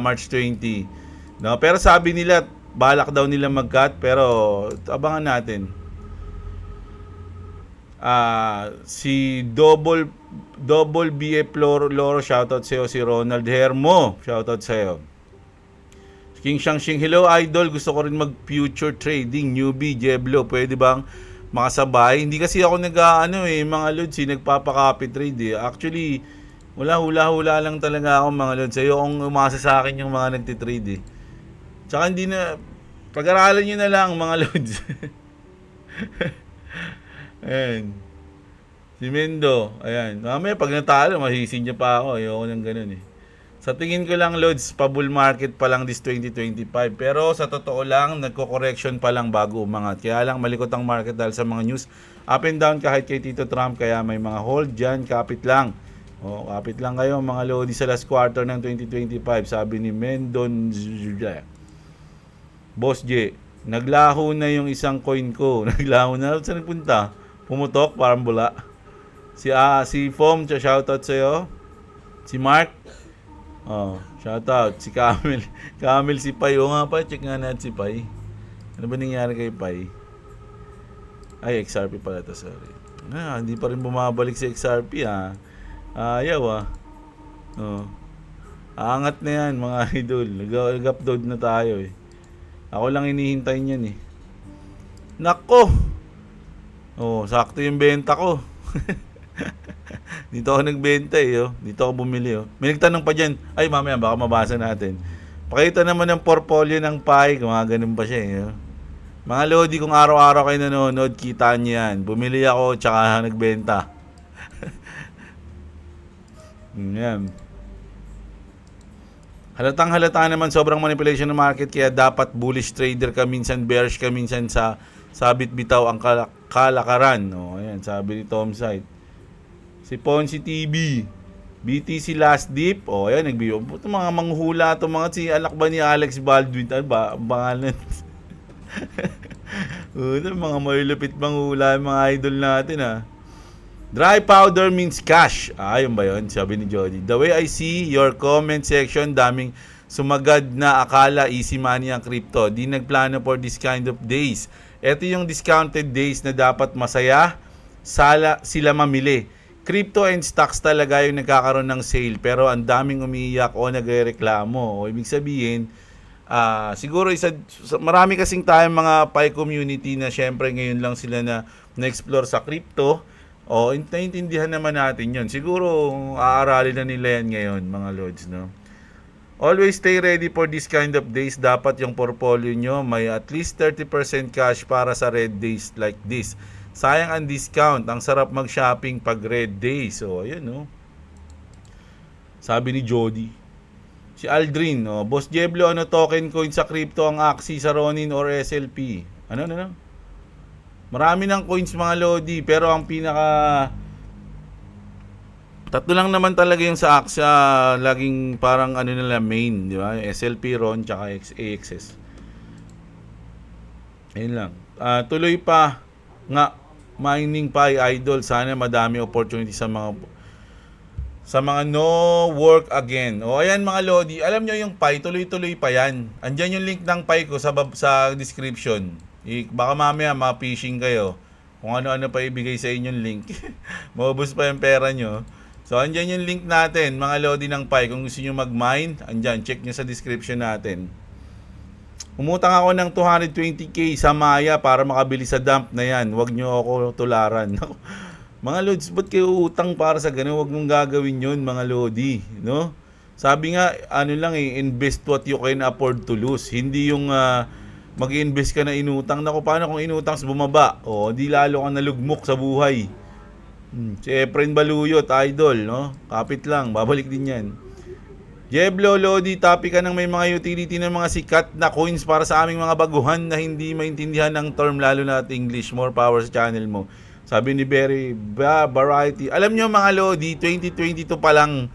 March 20. No, pero sabi nila balak daw nila mag-cut, pero abangan natin. Si Double BF Loro, shoutout sa'yo. Si Ronald Hermo, shoutout sa'yo. King Shangxing, hello idol, gusto ko rin mag-future trading, newbie, Jeblo, pwede bang makasabay? Hindi kasi ako mga lods, nagpapa-copy trade Actually, hula-hula lang talaga ako, mga lods. Ayokong umasa sa akin yung mga nagtitrade Tsaka hindi na, pag-aralan nyo na lang, mga lods. Ayan. Si Mendo, ayan. Mamaya pag natalo, masisin niya pa ako. Ayoko nang ganun Sa tingin ko lang, lods, pa-bull market pa lang this 2025. Pero sa totoo lang, nagko-correction pa lang bago umangat. Kaya lang malikot ang market dahil sa mga news. Up and down kahit kay Tito Trump. Kaya may mga hold dyan, kapit lang. Kapit lang kayo mga lodi sa last quarter ng 2025. Sabi ni Mendon. Boss J, naglaho na yung isang coin ko. Naglaho na. Saan nagpunta? Pumutok, parang bula. Si Fom, shoutout sa'yo. Si Mark. Shoutout. Si Camel. Camel si Pai. Nga pa, check nga natin si Pai. Ano ba nangyari kay Pai? Ay, XRP pala ito, sorry. Hindi pa rin bumabalik si XRP Ayaw Aangat na yan mga idol. Nag-upload na tayo Ako lang hinihintay niyan Nako! Sakto yung benta ko. Dito ako nagbenta Dito ako bumili May nagtanong pa dyan. Ay mamaya baka mabasa natin. Pakita naman ng portfolio ng Pai. Ganun pa siya Mga lodi, kung araw-araw kayo nanonood, kita niyo yan. Bumili ako tsaka nagbenta. Yan. Halatang-halata naman sobrang manipulation ng market, kaya dapat bullish trader ka, minsan bearish ka, minsan sa sabit bitaw ang kalakaran. Ayan, sabi ni Tom Site. Si Ponzi TV, BTC last dip. Ayan, nagbiyo. Mga manghula mga si alak ba ni Alex Baldwin? Ano ba? Ang pangalan. Mga malulupit manghula yung mga idol natin Dry powder means cash. Yun ba yun? Sabi ni Jody. The way I see your comment section, daming sumagad na akala easy money ang crypto. Di nagplano for this kind of days. Ito yung discounted days na dapat masaya sila mamili. Crypto and stocks talaga yung nagkakaroon ng sale, pero ang daming umiiyak o nagrereklamo. Ibig sabihin, Siguro marami kasing tayong mga Pi community na syempre ngayon lang sila na-explore sa crypto. O, naintindihan naman natin yun. Siguro, aaralin na nila yan ngayon, mga Lods, no? Always stay ready for this kind of days. Dapat yung portfolio nyo may at least 30% cash para sa red days like this. Sayang ang discount. Ang sarap mag-shopping pag red days. So, ayun, no? Sabi ni Jody. Si Aldrin, no? Boss Jeblo, ano token coin sa crypto ang Axie sa Ronin or SLP? Ano? Marami ng coins mga Lodi, pero ang tatlo lang naman talaga yung sa Axie, laging parang nila main, di ba? SLP, RON, tsaka AXS. Ayun lang. Tuloy pa nga mining Pi idol, sana madami opportunity sa mga no work again. O ayan mga Lodi, alam nyo yung Pi, tuloy-tuloy pa yan. Andyan yung link ng Pi ko sa description. Baka mamaya ma-phishing kayo kung ano-ano pa ibigay sa inyong link. Maubos pa yung pera nyo. So andyan yung link natin mga Lodi ng Pi. Kung gusto nyo mag-mine, andyan, check nyo sa description natin. Umutang ako ng 220k sa Maya para makabili sa dump na yan. Huwag nyo ako tularan. Mga Lods, ba't kayo utang para sa ganun? Huwag mong gagawin yun, mga Lodi, no? Sabi nga, invest what you can afford to lose. Hindi yung mag-invest ka na inutang. Naku, paano kung inutang sa bumaba? O, di lalo kang nalugmok sa buhay. Si Efren Baluyot, idol, no? Kapit lang, babalik din yan. Jeblo, Lodi, topic ka ng may mga utility ng mga sikat na coins para sa aming mga baguhan na hindi maintindihan ng term, lalo na at English. More power sa channel mo. Sabi ni Berry, variety. Alam nyo mga Lodi, 2022 pa lang,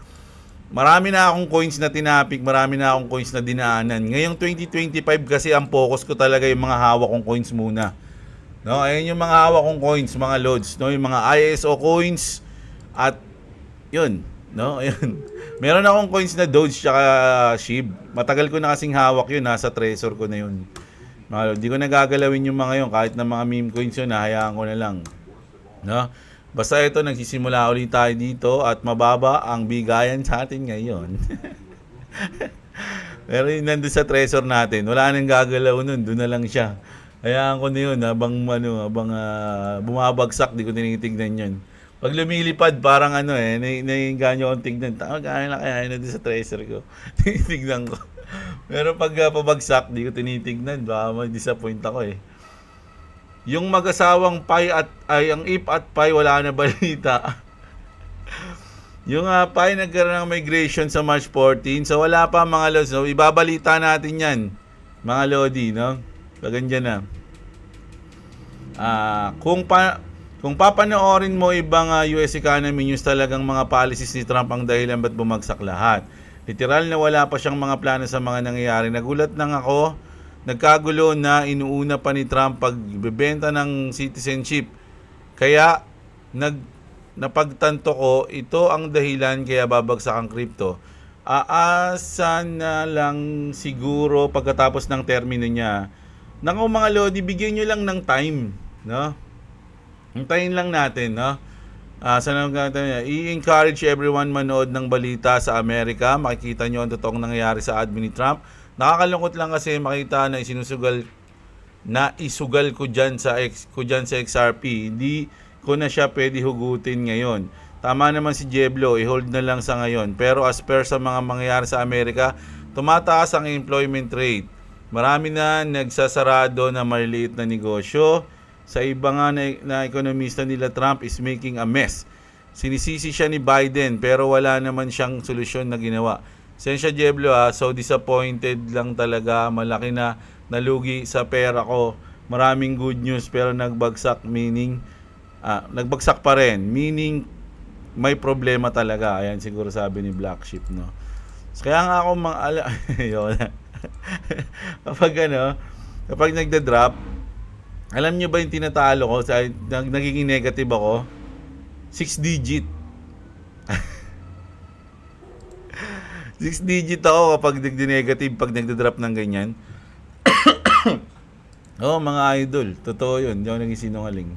marami na akong coins na tinapik, marami na akong coins na dinaanan. Ngayong 2025 kasi ang focus ko talaga yung mga hawak kong coins muna. No, ayun yung mga hawak kong coins, mga Lods, no, yung mga ISO coins at yun, no, ayun. Meron akong coins na Doge tsaka SHIB. Matagal ko na kasing hawak yun, nasa treasure ko na yun. Mga Lods, di ko nagagalawin yung mga yun, kahit na mga meme coins yun, hayaan ko na lang. No? Basta ito, nagsisimula ulit tayo dito at mababa ang bigayan sa atin ngayon. Pero yun, nandun sa treasure natin, wala nang gagalaw nun, doon na lang siya. Hayaan ko na yun, habang bumabagsak, di ko tinitignan yun. Pag lumilipad, parang naiinganyo akong tignan. Gano'n na kaya yun sa treasure ko. Tinitignan ko. Pero pag pabagsak, di ko tinitignan, baka ma-disappoint ako eh. Yung mag-asawang Pi ang Ip at Pi, wala na balita. Yung Pi nagkaroon ng migration sa March 14. So wala pa mga Lods. No? Ibabalita natin yan. Mga Lodi, no? Pagandyan na. Kung papanoorin mo ibang US economy news, talagang mga policies ni Trump ang dahilan ba't bumagsak lahat. Literal na wala pa siyang mga plano sa mga nangyayari. Nagulat lang ako. Nagkagulo na inuuna pa ni Trump pagbebenta ng citizenship. Kaya napagtanto ko, ito ang dahilan kaya babagsak ang crypto. Aasa na lang siguro pagkatapos ng termino niya. Naku mga Lodi, bigyan nyo lang ng time, no? Hintayin lang natin, no? I-encourage everyone manood ng balita sa Amerika. Makikita nyo ang totoong nangyayari sa admin ni Trump. Nakakalungkot lang kasi makita na isugal ko dyan sa XRP. Hindi ko na siya pwede hugutin ngayon. Tama naman si Jeblo, i-hold na lang sa ngayon. Pero as per sa mga mangyayari sa Amerika, tumataas ang employment rate. Marami na nagsasarado na maliliit na negosyo. Sa iba nga na ekonomista nila, Trump is making a mess. Sinisisi siya ni Biden pero wala naman siyang solusyon na ginawa. Sensya Jeblo so disappointed lang talaga, malaki na nalugi sa pera ko. Maraming good news pero nagbagsak pa rin, meaning may problema talaga. Ayan siguro sabi ni Black Sheep, no. So, kaya nga ako kapag nagda-drop, alam nyo ba yung tinatalo ko, nagiging negative ako, 6 digit. 6 digit ako kapag nagdi-negative, pag nagda-drop ng ganyan. Mga idol, totoo yun, hindi ako nagsisinungaling.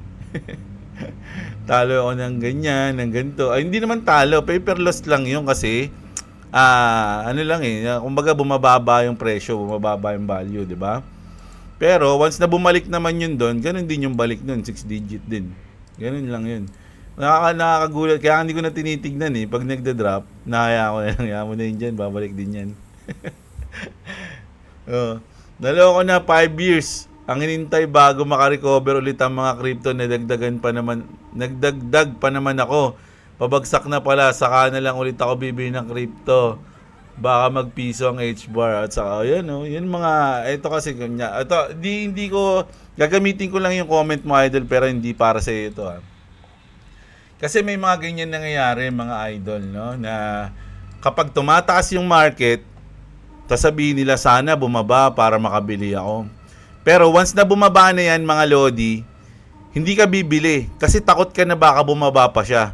Talo ako ng ganyan, ng ganito. Ay, hindi naman talo, paper loss lang yun kasi ano lang kumbaga bumababa yung presyo, bumababa yung value, di ba? Pero once na bumalik naman yun doon, ganun din yung balik doon, 6 digit din. Ganun lang yun. Nakakagulat, kaya hindi ko na tinitignan pag nagda-drop, nahaya ko na lang, mo na yun dyan, babalik din yan. Naloko na 5 years. Ang hinintay bago makarecover ulit ang mga crypto, nagdagdag pa naman ako. Pabagsak na pala, saka na lang ulit ako bibili ng crypto. Baka magpiso ang H-bar. At saka, yun mga, ito kasi, hindi ko, gagamitin ko lang yung comment mo, idol, pero hindi para sa ito, Kasi may mga ganyan nangyayari, mga idol, no? Na kapag tumataas yung market, sasabihin nila sana bumaba para makabili ako. Pero once na bumaba na yan, mga lodi, hindi ka bibili kasi takot ka na baka bumaba pa siya.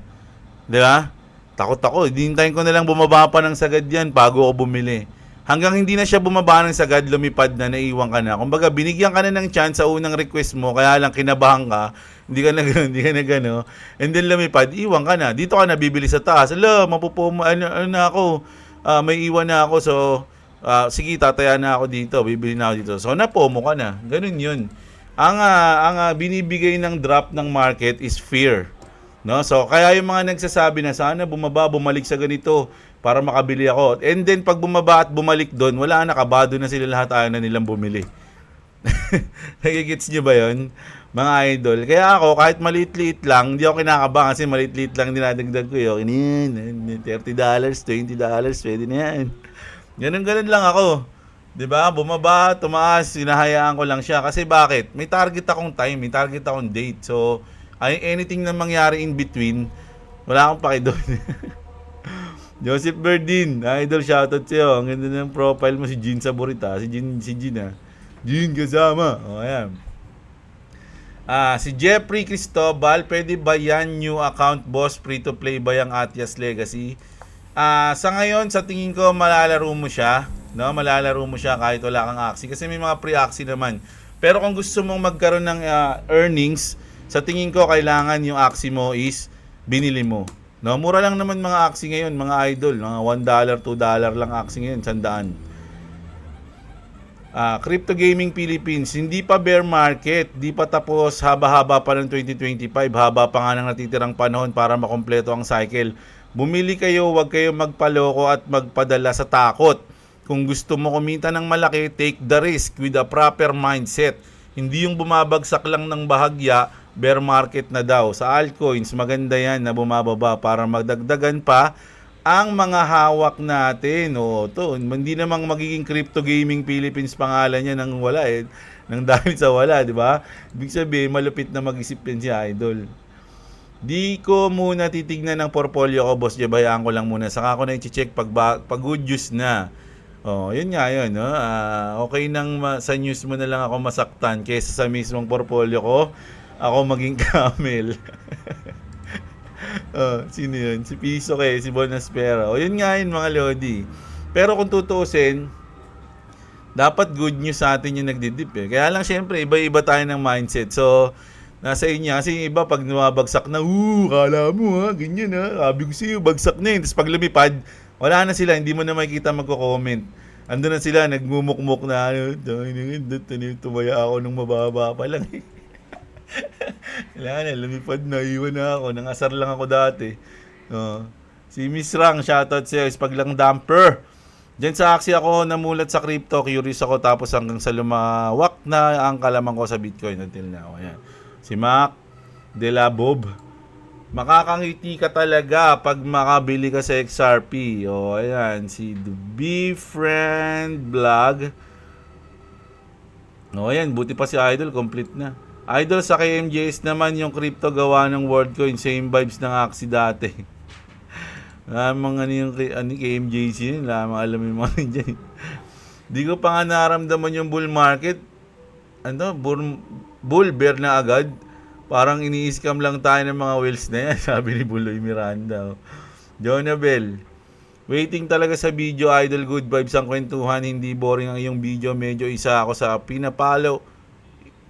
Di ba? Takot ako. Hintayin ko na lang bumaba pa ng sagad yan bago ako bumili. Hanggang hindi na siya bumaba ng sagad, lumipad na, naiwan ka na. Kumbaga, binigyan ka na ng chance sa unang request mo, kaya lang kinabahan ka, hindi ka na gano. And then lumipad, iwan ka na. Dito ka na bibili sa taas. Na ako. May iwan na ako, so sige, tataya na ako dito, bibili na ako dito. So, napomo ka na. Ganun yun. Ang binibigay ng drop ng market is fear. No? So, kaya yung mga nagsasabi na sana bumaba, bumalik sa ganito para makabili ako. And then, pag bumaba at bumalik doon, wala na, kabado na sila lahat, ayaw na nilang bumili. Nagigits nyo ba yun? Mga idol. Kaya ako, kahit maliit-liit lang, hindi ako kinakabahan kasi maliit-liit lang dinadagdag ko yun. $30, $20, pwede na yan. Ganun lang ako. 'Di ba? Bumaba, tumaas, hinahayaan ko lang siya kasi bakit? May target akong time, may target akong date. So, anything na mangyari in between, wala akong paki doon. Joseph Berdin, idol, shoutout sa'yo. Ang ganda ng profile mo, si Jean Saborita. Si Jean Jean kasama. O, ayan. Si Jeffrey Cristobal, pwede ba yan new account, boss? Free to play ba yung Atias Legacy? Sa ngayon, sa tingin ko, malalaro mo siya. No? Malalaro mo siya kahit wala kang Axie. Kasi may mga pre-Axie naman. Pero kung gusto mong magkaroon ng earnings, sa tingin ko, kailangan yung Axie mo is binili mo. No? Mura lang naman mga Axie ngayon, mga idol. Mga $1, $2 lang Axie ngayon, 100. Crypto Gaming Philippines, hindi pa bear market, di pa tapos, haba-haba pa ng 2025, haba pa nga ng natitirang panahon para makompleto ang cycle. Bumili kayo, huwag kayo magpaloko at magpadala sa takot. Kung gusto mo kumita ng malaki, take the risk with a proper mindset. Hindi yung bumabagsak lang ng bahagya, bear market na daw. Sa altcoins, maganda yan na bumababa para magdagdagan pa ang mga hawak natin. Hindi namang magiging Crypto Gaming Philippines pangalan niya nang wala nang dahil sa wala, di ba? Ibig sabihin, malupit na mag-isip yan si idol. Di ko muna titignan ng portfolio ko, boss. Bayaan ko lang muna. Saka ko na i-check pag good news na. Yun nga yun. No? Okay nang sa news mo na lang ako masaktan kaysa sa mismong portfolio ko, ako maging camel. Sino yun? Si Piso si Bonaspera. Yun nga yun, mga lodi. Pero kung tutuusin, dapat good news sa atin yung nagdidip. Kaya lang, syempre, iba-iba tayo ng mindset. So, nasa inyo. Kasi iba, pag nawabagsak na, kala mo ganyan sabi ko sa'yo, bagsak na yun. Tapos pag lumipad, wala na sila, hindi mo na makikita magko-comment. Ando na sila, nagmumukmuk na, tumaya ako nung mababa pa lang. Wala na, lumipad na, iwan na ako. Nangasar lang ako dati. Si Miss Rang, shoutout sa'yo, paglang damper. Diyan sa Axie ako namulat sa crypto, curious ako, tapos hanggang sa lumawak na ang kalaman ko sa Bitcoin until now. Ayan. Si Mac De La Bob. Makakangiti ka talaga pag makabili ka sa XRP. Ayan. Si The Befriend Vlog. Ayan. Buti pa si Idol. Complete na. Idol, sa KMJS naman yung crypto gawa ng WorldCoin. Same vibes ng Axie dati. Mga yung KMJC. Alam mo yung mga dyan. Di ko pa nga naramdaman yung bull market. Bull bear na agad. Parang ini-scam lang tayo ng mga whales na yan. Sabi ni Buloy Miranda. Jonabel, waiting talaga sa video, idol. Good vibes ang kwentuhan. Hindi boring ang iyong video. Medyo isa ako sa pinapalo.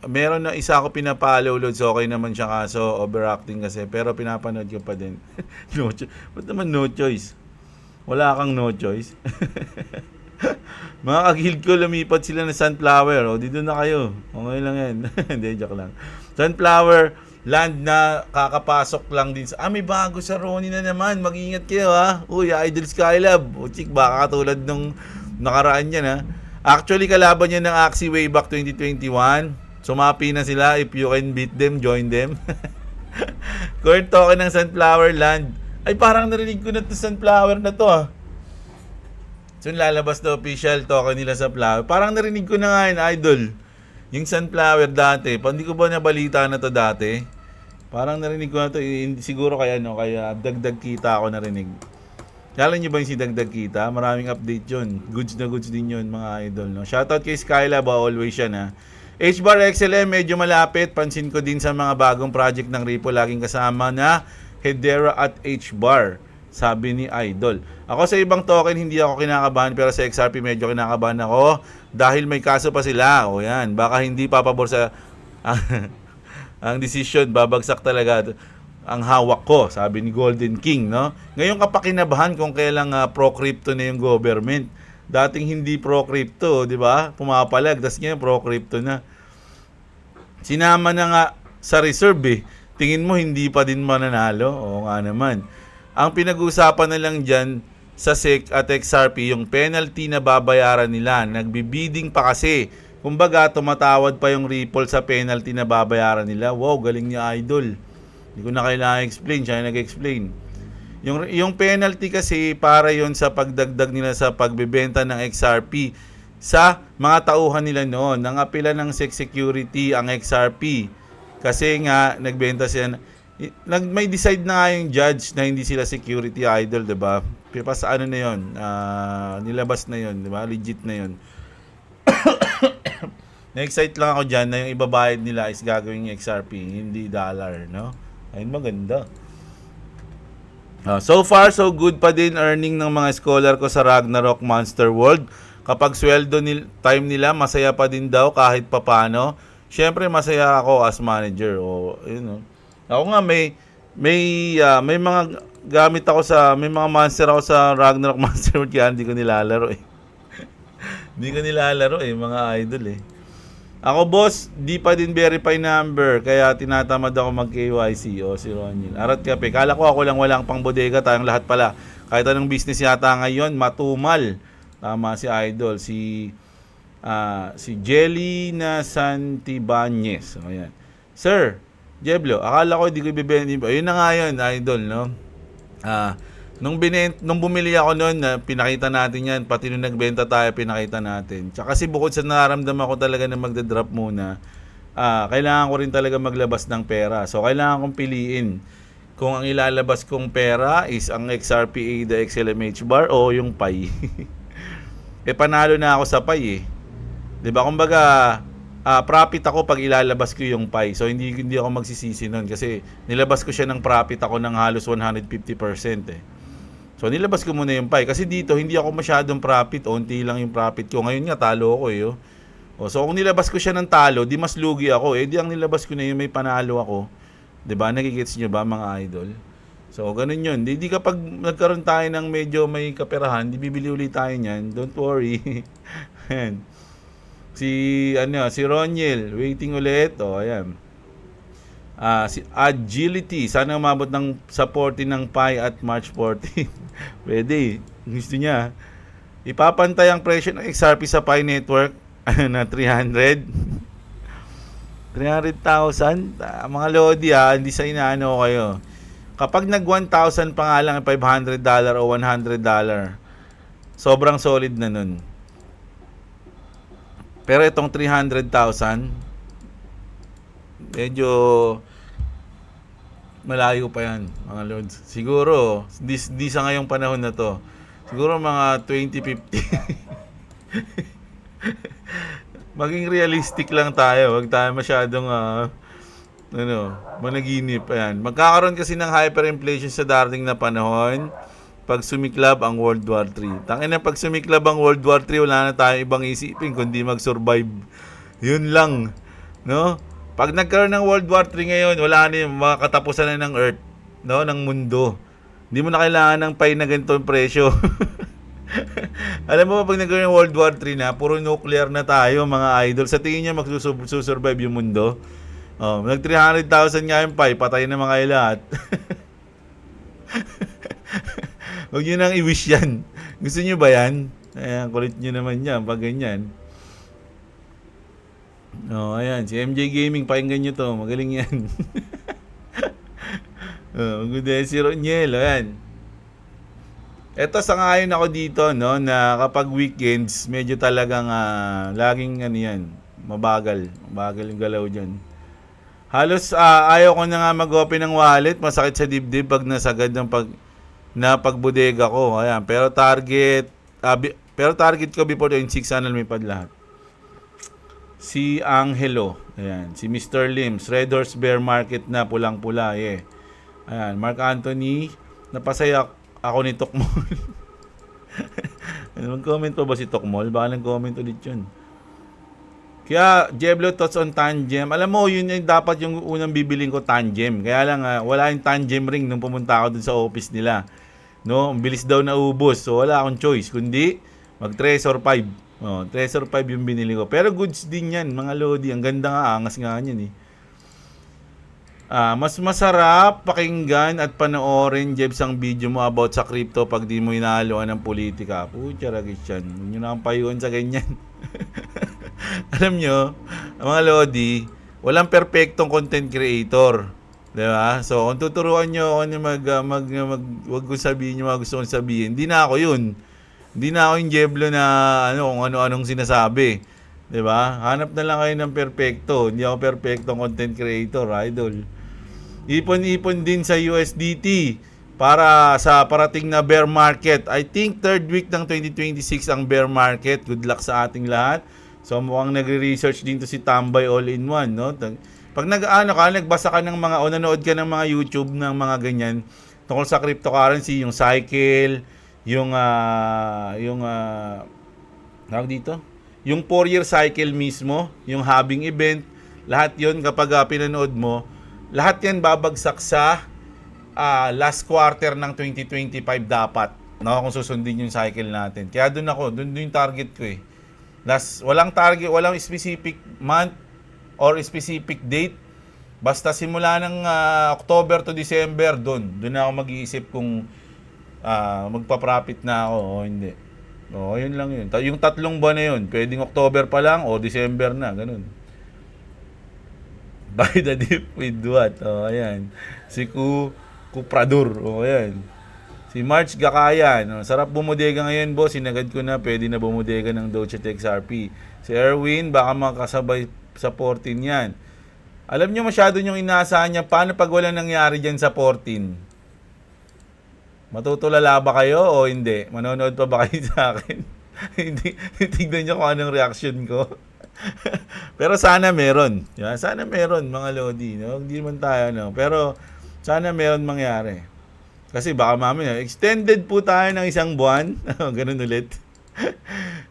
Meron na isa ako pinapalo, Lods. Okay naman siya, kaso overacting kasi. Pero pinapanood ko pa din. Ba't naman no choice? Wala kang no choice. Mga kagild ko, lumipat sila ng sunflower. O, dito na kayo. Okay lang yan. Hindi, joke lang. Sunflower land na kakapasok lang din sa... may bago sa Ronnie na naman. Mag-ingat kayo, ha? Uy, Idol Skylab. O, chik, baka katulad nung nakaraan yan, ha? Actually, kalaban yan ng Axie way back 2021. Sumapi na sila. If you can beat them, join them. Current token ng Sunflower Land. Ay, parang narinig ko na to Sunflower na to, ah. So, lalabas na official token nila sa flower. Parang narinig ko na nga yun, Idol. Yung Sunflower dati. Hindi ko ba nabalita na to dati? Parang narinig ko na to. Siguro kaya dagdag kita ako narinig. Kala nyo ba yung si dagdag kita? Maraming update yun. Goods na goods din yun, mga idol. No? Shoutout kay Skylab, always yan, ha. HBAR XLM, medyo malapit. Pansin ko din sa mga bagong project ng Ripple. Laging kasama na Hedera at HBAR. Sabi ni Idol. Ako sa ibang token, hindi ako kinakabahan. Pero sa XRP, medyo kinakabahan ako. Dahil may kaso pa sila. O yan, baka hindi papabor sa... ang decision, babagsak talaga ang hawak ko, sabi ni Golden King, no? Ngayon kapakinabahan kung kailang pro-crypto na yung government. Dating hindi pro-crypto, di ba? Pumapalag, tas ngayon pro-crypto na. Sinama na nga sa reserve, eh. Tingin mo hindi pa din mananalo? Oo nga naman. Ang pinag-uusapan na lang dyan sa SEC at XRP, yung penalty na babayaran nila. Nagbibidding pa kasi. Kumbaga, tumatawad pa yung Ripple sa penalty na babayaran nila. Wow, galing niya, Idol. Hindi ko na kailangan explain, siya nag-explain. Yung penalty kasi para yon sa pagdagdag nila sa pagbebenta ng XRP sa mga tauhan nila noon. Nangapila ng SEC security ang XRP kasi nga nagbenta siya. May decide na nga yung judge na hindi sila security, Idol, diba? Pero sa ano na yun, nilabas na yun, diba? Legit na yun. Na-excite lang ako dyan na yung ibabayad nila is gagawing XRP, hindi dollar, no? Ayun, maganda. So far, so good pa din earning ng mga scholar ko sa Ragnarok Monster World. Kapag sweldo time nila, masaya pa din daw kahit papano. Siyempre, masaya ako as manager. O, yun, no? Ako nga, may mga gamit ako may mga monster ako sa Ragnarok Monster World kaya hindi ko nilalaro, eh. Hindi ko nilalaro, eh, mga idol, eh. Ako, boss, di pa din verify number, kaya tinatamad ako mag-KYC. O, si Ronil. Arat kape. Kala ko ako lang walang pang bodega, tayong lahat pala. Kahit anong business yata ngayon, matumal. Tama si Idol. Si Jelly na Santibanez. O, ayan. Sir, Jeblo, akala ko hindi ko ibibenta. Ayun na nga yun, Idol, no? Nung bumili ako noon, pinakita natin yan, pati nung nagbenta tayo, pinakita natin. Tsaka kasi bukod sa nararamdaman ko talaga na magdadrop muna, kailangan ko rin talaga maglabas ng pera. So, kailangan kong piliin kung ang ilalabas kong pera is ang XRP, the XLMH bar, o yung PAI. Panalo na ako sa PAI, eh. Diba? Kumbaga, profit ako pag ilalabas ko yung PAI. So, hindi ako magsisisi nun kasi nilabas ko siya ng profit ako ng halos 150%, eh. So, nilabas ko muna yung PAI. Kasi dito, hindi ako masyadong profit. Unti lang yung profit ko. Ngayon nga, talo ako, eh. So, kung nilabas ko siya ng talo, di mas lugi ako. Di ang nilabas ko na yun, may panalo ako. Diba? Nagigets nyo ba, mga idol? So, ganun yun. Di kapag nagkaroon tayo ng medyo may kaperahan, di bibili ulit tayo niyan. Don't worry. Si Roniel, waiting ulit. O, ayan. Si Agility, sana umabot sa 40 ng PAI at March 14. Pwede, gusto niya. Ipapantay ang presyo ng XRP sa PAI network na 300. 300,000. Mga Lodi, hindi sa inaano kayo. Kapag nag 1,000 pa nga lang, $500 o $100, sobrang solid na nun. Pero itong 300,000, medyo malayo pa yan, mga lords. Siguro, di sa ngayong panahon na to, siguro mga 2050. Maging realistic lang tayo. Huwag tayo masyadong managinip. Ayan. Magkakaroon kasi ng hyperinflation sa darating na panahon pag sumiklab ang World War III. Tangina, pag sumiklab ang World War III, wala na tayong ibang isipin kundi mag-survive. Yun lang. No? Pag nagkaroon ng World War III ngayon, wala na yung mga katapusan na ng Earth, no, ng mundo. Hindi mo na kailangan ng pay na ganito yung presyo. Alam mo ba, pag nagkaroon ng World War 3 na, puro nuclear na tayo, mga idol. Sa tingin niya, magsusurvive yung mundo? Nag 300,000 nga yung pay, patay na mga lahat. Huwag nyo nang i-wish yan. Gusto nyo ba yan? Ayan, kulit nyo naman yan, pag ganyan. Ayan, si MJ Gaming, pakinggan nyo to, magaling yan. Good day, si Roniel, ayan. Eto, sangayon ako dito, no, na kapag weekends, medyo talagang laging yan, mabagal yung galaw dyan. Halos ayaw ko na nga mag-open ng wallet, masakit sa dibdib pag nasagad ng pagbodega ko. Ayan, pero target ko before 26 sana lumipad lahat. Si Angelo, ayan, si Mr. Lims, Red Horse Bear Market na pulang-pula, Ayan, Mark Anthony, napasaya ako ni Tokmol. Mag-comment pa ba si Tokmol? Baka nag-comment ulit yun. Kaya, Jeblo, thoughts on Tangem. Alam mo, yun yung dapat yung unang bibiling ko, Tangem. Kaya lang, wala yung Tangem ring nung pumunta ako dun sa office nila. No, ang bilis daw na ubos. So, wala akong choice. Kundi, mag-Treasure 5. Treasure 5 yung binili ko. Pero goods din yan, mga Lodi. Ang ganda nga, angas nga yan mas masarap pakinggan at panoorin, Jebs, ang video mo about sa crypto pag di mo inahaluan ng politika. Pucha, ragis yan. Huwag nyo na akong payuan sa ganyan. Alam nyo, mga Lodi, walang perfectong content creator. Diba? So, kung tuturuan nyo ako wag ko sabihin yung mga gusto kong sabihin, hindi na ako yun. Hindi na ako yung Jeblo na kung ano-anong sinasabi. Diba? Hanap na lang kayo ng perfecto. Hindi ako perfectong content creator, idol. Ipon-ipon din sa USDT para sa parating na bear market. I think third week ng 2026 ang bear market. Good luck sa ating lahat. So mukhang nagre-research din to si Tambay All-in-One, no? Pag nagbasa ka ng mga o nanood ka ng mga YouTube ng mga ganyan tungkol sa cryptocurrency, yung cycle, yung tawag dito, yung 4-year cycle mismo, yung halving event, lahat 'yon kapag pinanood mo, lahat 'yan babagsak sa last quarter ng 2025 dapat, no, kung susundin yung cycle natin. Kaya doon yung target ko eh. Walang target, walang specific month or specific date. Basta simula ng October to December, doon ako mag-iisip kung magpa-profit na ako o hindi. Yun lang yun. Yung 3 buwan na yun, pwedeng October pa lang o December na, ganun. Buy the dip with what? Ayan. Si Kuprador. Ayan. Si March Gakayan. Sarap bumodega ngayon, boss. Sinagad ko na, pwede na bumodega ng Doge XRP. Si Erwin, baka makasabay sa 14 yan. Alam nyo, masyado yung inaasahan niya, paano pag wala nangyari dyan sa 14? Matutulala ba kayo o hindi? Manonood pa ba kayo sa akin? Hindi, tignan nyo kung anong reaction ko. Pero sana meron. Sana meron, mga Lodi. No? Hindi naman tayo, no? Pero sana meron mangyari. Kasi baka mamaya, extended po tayo ng 1 buwan. Ganun ulit.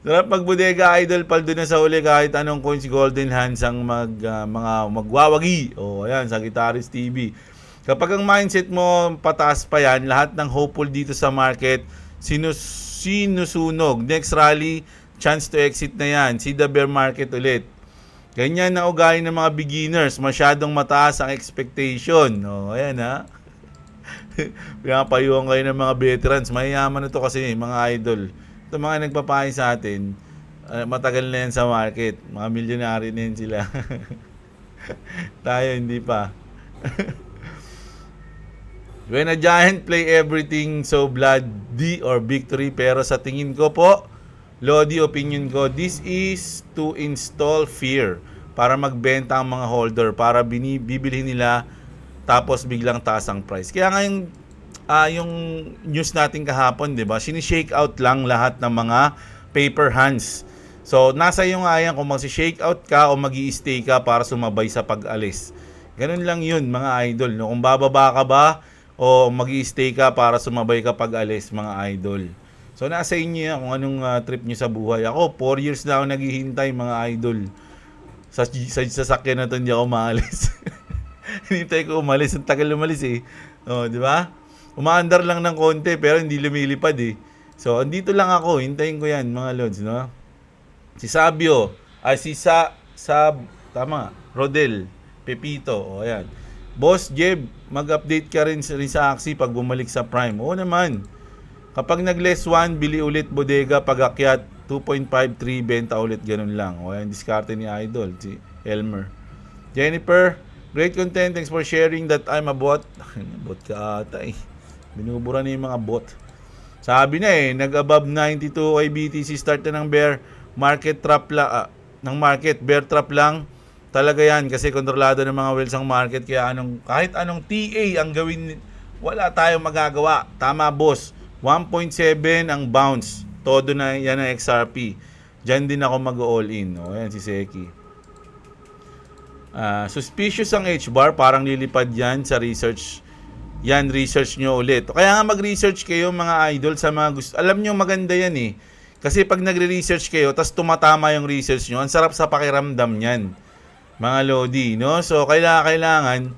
Sarap magbodega, idol. Paldo na sa uli kahit anong coins, golden hands ang mga magwawagi. Ayan, sa Guitarist TV. Kapag ang mindset mo pataas pa yan, lahat ng hopeful dito sa market, sinusunog. Next rally, chance to exit na yan. See the bear market ulit. Ganyan na ugali ng mga beginners. Masyadong mataas ang expectation. Ayan ha. Pinapayuhan kayo ng mga veterans. Mayayaman na to kasi mga idol. Ito mga nagpapahay sa atin, matagal na yan sa market. Mga milyonary na yan sila. Tayo hindi pa. When a giant play everything so bloody or victory, pero sa tingin ko po, Lodi, opinion ko, this is to install fear para magbenta ang mga holder, para bibili nila tapos biglang taas ang price. Kaya nga yung news natin kahapon, 'di ba? Sini-shake out lang lahat ng mga paper hands. So, nasa iyo nga yan kung magsi-shake out ka o magi-stay ka para sumabay sa pag-alis. Ganun lang 'yun, mga idol, no? Kung bababa ka ba o magi-stay ka para sumabay ka pag-alis, mga idol. So, nasa inyo yan kung anong trip nyo sa buhay. Ako, 4 years na ako naghihintay, mga idol. Sa sasakyan na to, hindi ako maalis. Hinintay ko umalis. Ang tagal umalis eh. Di ba? Umaandar lang ng konti pero hindi lumilipad eh. So, andito lang ako. Hintayin ko yan, mga lods, no? Si Sabio, tama, Rodel, Pepito, o ayan. Boss Jeb, mag-update ka rin sa Axie pag bumalik sa Prime. Oo naman. Kapag nag-less 1, bili ulit bodega, pag-akyat, 2.53, benta ulit, ganun lang. O ayan, diskarte ni Idol, si Elmer. Jennifer, great content, thanks for sharing that I'm a bot. Bot ka ata eh. Binubura na yung mga bot. Sabi na eh, nag-above 92 ay BTC, start na ng bear market trap lang, bear trap lang. Talaga yan kasi kontrolado ng mga whales ang market, kaya kahit anong TA ang gawin, wala tayong magagawa. Tama boss, 1.7 ang bounce. Todo na yan ang XRP. Diyan din ako mag-all in. O yan si Seki. Suspicious ang H-bar, parang lilipad yan sa research. Yan, research nyo ulit. Kaya nga mag-research kayo mga idol sa mga gusto. Alam nyo maganda yan eh. Kasi pag nagre-research kayo, tas tumatama yung research nyo, ang sarap sa pakiramdam yan. Mga Lodi, no? So, kailangan,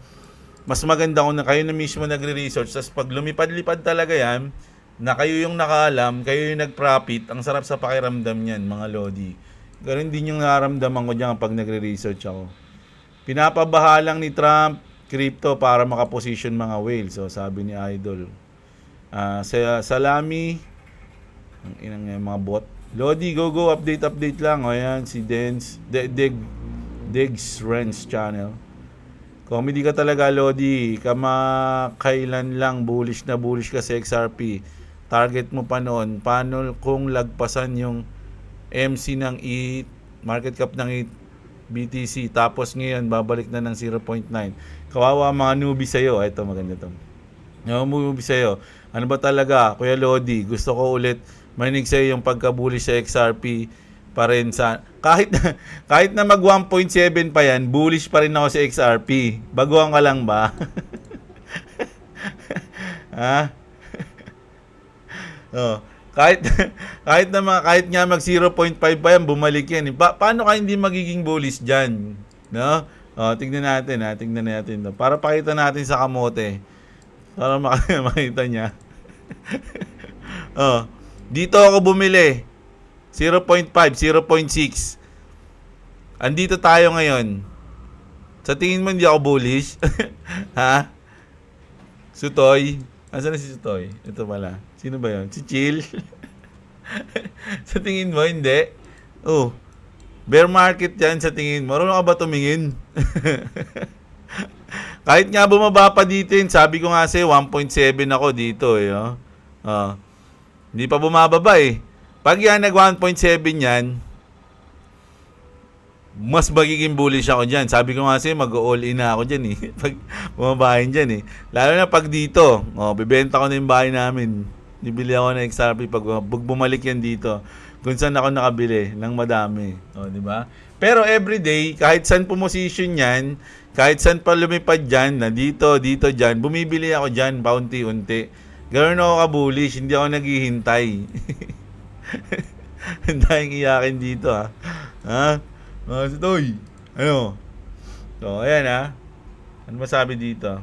mas maganda kung na kayo na mismo nagre-research, tas pag lumipad-lipad talaga yan, na kayo yung nakaalam, kayo yung nag-profit, ang sarap sa pakiramdam yan, mga Lodi. Ganun din yung nararamdaman ko dyan pag nagre-research ako. Pinapabaha lang ni Trump crypto para makaposition mga whales. So, sabi ni Idol. Salami, ang inang mga bot. Lodi, go, update lang. O yan, si Degs Rens channel. Comedy ka talaga, Lodi. Kamakailan lang bullish ka sa XRP. Target mo pa noon. Paano kung lagpasan yung MC ng market cap ng BTC, tapos ngayon babalik na ng 0.9. Kawawa mga newbie sa'yo. Ito, maganda to. Newbie sa'yo. Ano ba talaga, Kuya Lodi? Gusto ko ulit marinig sa'yo yung pagka-bullish sa XRP pa rin sa... Kahit na mag 1.7 pa yan, bullish pa rin ako sa XRP. Baguhan ka lang ba? Ha? Oh. Kahit nga mag 0.5 pa yan, bumalik yan. Paano ka hindi magiging bullish diyan? No? Oh, tingnan natin. To. Para pakita natin sa kamote. Para makita niya. Oh, dito ako bumili. 0.5, 0.6. Andito tayo ngayon. Sa tingin mo hindi ako bullish? Ha? Sutoy. Asan na si Sutoy? Ito pala. Sino ba yun? Si Chill? Sa tingin mo, hindi? Oh. Bear market yan sa tingin mo. Marunong ka ba tumingin? Kahit nga bumaba pa dito yun, sabi ko nga sa'yo, 1.7 ako dito eh. Oh. Hindi pa bumababa eh. Pag yan nag 1.7 yan, mas magiging bullish ako dyan. Sabi ko nga sa'yo, mag-all in na ako dyan eh. Pag bumabahin dyan eh. Lalo na pag dito, bibenta ko na yung bahay namin. Nibili ako ng XRP pag bumalik yan dito. Kung saan ako nakabili ng madami. Di ba? Pero everyday, kahit saan pumosisyon yan, kahit saan pa lumipad dyan, na dito, dyan, bumibili ako dyan, paunti-unti. Ganoon ako ka-bullish, hindi ako naghihintay. Ang daming iyakin dito ha. Ha? Toy. Ano? So, ayan ha. Ano masabi dito?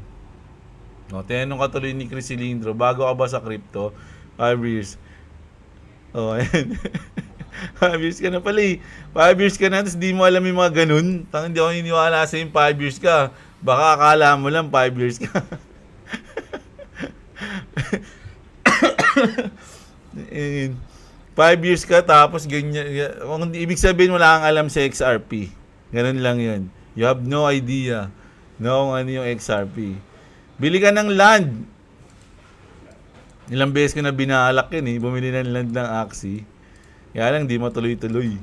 Tinanong ka tuloy ni Chris Cilindro, bago ka ba sa crypto? 5 years. Ayan. 5 years ka na pala eh. 5 years ka na, tapos di mo alam yung mga ganun. Hindi ako niniwala sa yung 5 years ka. Baka akala mo lang 5 years ka. 5 years ka, tapos ganyan. Ibig sabihin, wala kang alam sa XRP. Ganun lang yun. You have no idea kung ano yung XRP. Bili ka ng land. Ilang beses ko na binalak yun eh. Bumili ng land ng Axie. Kaya lang, di matuloy-tuloy.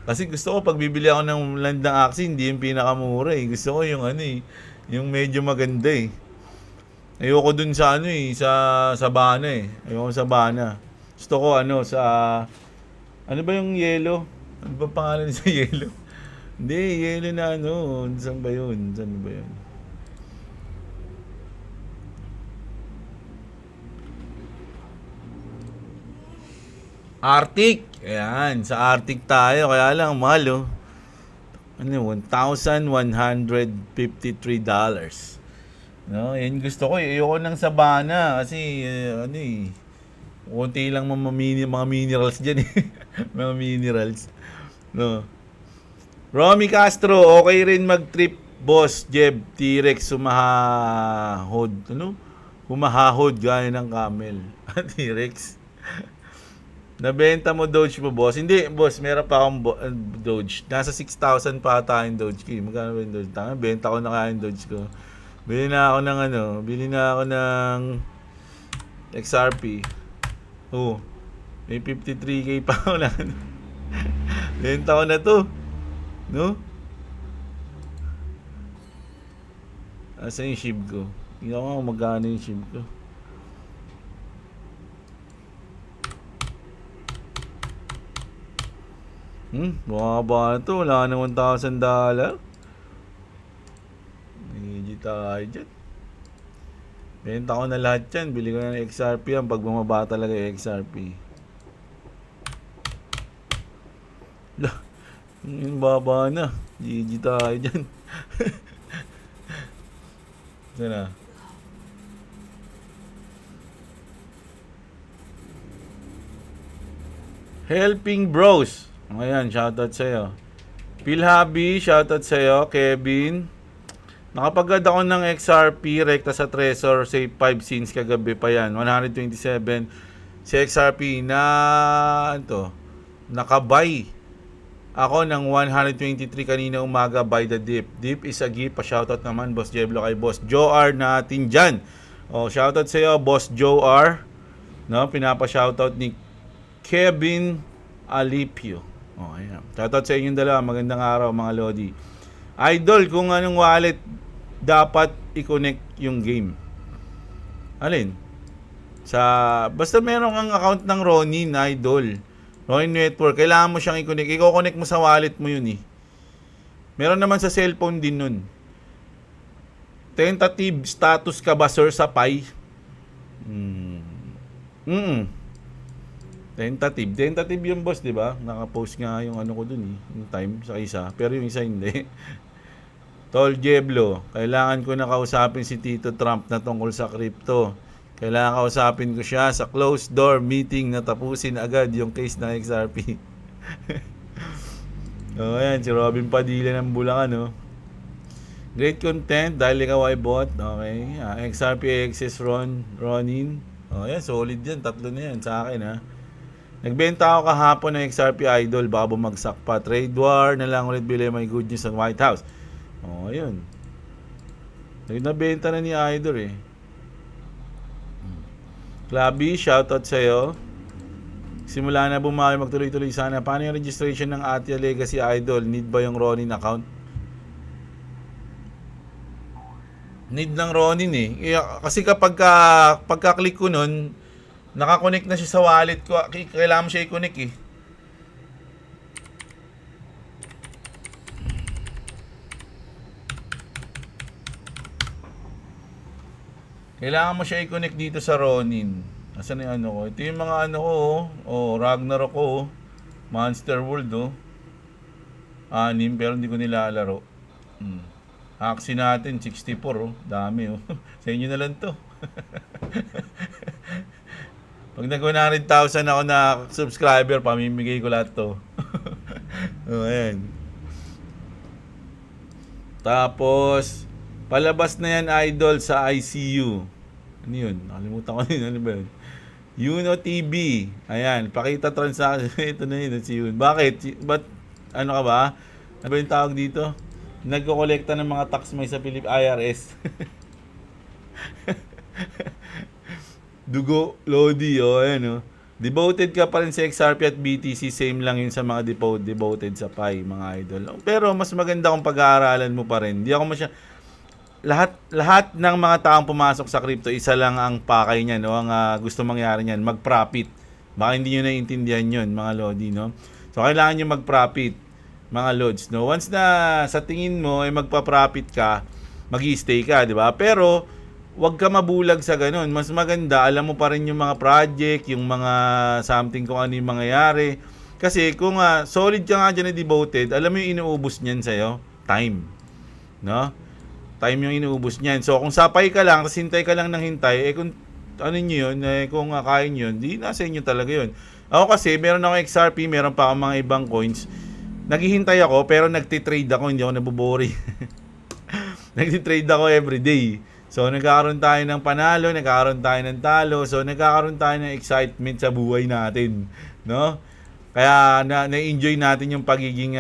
Kasi gusto ko, pag bibili ako ng land ng Axie, hindi yung pinakamura eh. Gusto ko yung yung medyo maganda eh. Ayoko dun sa sa Sabana eh. Ayoko sa Sabana. Gusto ko sa... Ano ba yung yellow? Ano ba pangalan sa yellow? Hindi, yellow na Saan ba yun? Arctic. Ayan, sa Arctic tayo. Kaya lang, mahal $1,153. No, yan gusto ko. Ayoko ng sabana kasi ano eh. Konti lang mga minerals diyan eh. Mga minerals. No. Romy Castro, okay rin mag-trip, boss. Jeb, T-Rex humahahod. Ano? Humahahod gaya ng camel. T-Rex. Nabenta mo Doge mo, boss? Hindi, boss. Meron pa akong Doge. Nasa 6,000 pa ata yung Doge ko. Magkano ba yung Doge? Benta ko na kaya yung Doge ko. Bili na ako ng XRP. Oh, may 53k pa ako na. Benta ko na to. No? Asa yung SHIB ko? Hindi ako magkano yung SHIB ko. Bumaba na to. Wala na $1,000. Nagigit tayo dyan. Benta ko na lahat yan. Bili ko na ng XRP yan. Pag bumaba talaga yung XRP. Yung baba na. GG tayo dyan. Sana. Helping Bros. Ayan, shoutout sa'yo. Pilhabi, shoutout sa'yo. Kevin. Nakapagad ako ng XRP rekta sa Trezor Safe 5 since kagabi pa yan. 127 si XRP na nakabay ako ng 123 kanina umaga by the dip. Dip is a gift. Pa-shoutout naman, Boss Jeblo, kay Boss Joe R natin dyan. O, shoutout sa iyo, Boss Joe R. No, pinapa-shoutout ni Kevin Alipio. O, ayan. Shoutout sa inyong dalawa. Magandang araw, mga Lodi. Idol, kung anong wallet dapat i-connect yung game. Alin? Basta meron kang account ng Ronin, Idol. Ronin Network, kailangan mo siyang i-connect. I-connect mo sa wallet mo yun eh. Meron naman sa cellphone din nun. Tentative status ka ba, sir, sa Pi? Tentative yung boss, di ba? Naka-post nga yung ano ko dun eh. Yung time sa isa. Pero yung isa hindi. Tol Jeblo, kailangan ko na kausapin si Tito Trump na tungkol sa crypto. Kailangan kausapin ko siya sa closed door meeting na tapusin agad yung case ng XRP. Ayan, si Robin Padilla ng Bulacan, no? Great content dahil ikaw ay bot. Okay. XRP Access Ronin. Ayan, solid yan. 3 na yan sa akin, ha. Nagbenta ako kahapon ng XRP Idol. Baka bumagsak pa. Trade war na lang ulit bili may good news sa White House. Ayun. Nabenta na ni Idol, eh. Clubby, shoutout sa'yo. Simula na bumawi, magtuloy-tuloy sana. Paano yung registration ng Atia Legacy Idol? Need ba yung Ronin account? Need ng Ronin eh. Kasi pagka-click ko nun, nakakonect na siya sa wallet ko. Kailangan mo siya i-connect eh. Kailangan mo siya i-connect dito sa Ronin. Asan yung ano ko? Ito yung mga ano ko, Ragnarok ko, Monster World, 6 pero hindi ko nilalaro. Axie natin, 64, dami, Sa inyo na lang to. Pag nag-100,000 ako na subscriber, pamimigay ko lahat to. Ayan. Tapos, palabas na yan, Idol, sa ICU. Ano yun? Nakalimutan ko yun. Ano ba yun? Yuno TV. Ayan. Pakita transaction. Ito na yun. Si Yun. Bakit? Ba't? Ano ka ba? Ano ba yung tawag dito? Nagko-collecta ng mga tax may sa IRS. Dugo. Lodi. Ayan, Devoted ka pa rin sa XRP at BTC. Same lang yun sa mga devoted sa Pi, mga idol. Pero mas maganda kung pag-aaralan mo pa rin. Di ako lahat ng mga taong pumasok sa crypto, isa lang ang pakay niya, ang gusto mangyari niyan, mag-profit. Baka hindi niyo naiintindihan 'yon, mga lodi, So kailangan niyo mag-profit, mga lods, Once na sa tingin mo ay magpa-profit ka, magi-stay ka, di ba? Pero wag ka mabulag sa ganun. Mas maganda, alam mo pa rin yung mga project, yung mga something kung ano yung mangyayari. Kasi kung solid ka nga dyan na devoted, alam mo yung inuubos niyan sa'yo? Time. time yung inuubos niyan. So, kung sapay ka lang, tapos hintay ka lang ng hintay, kung ano nyo yun, kung kaya nyo yun, di nasa inyo talaga yun. Ako kasi, meron ako XRP, meron pa ako mga ibang coins. Naghihintay ako, pero nagtitrade ako, hindi ako nabubori. Nagtitrade ako everyday. So, nagkakaroon tayo ng panalo, nagkakaroon tayo ng talo, so nagkakaroon tayo ng excitement sa buhay natin, no? Kaya na-enjoy natin yung pagiging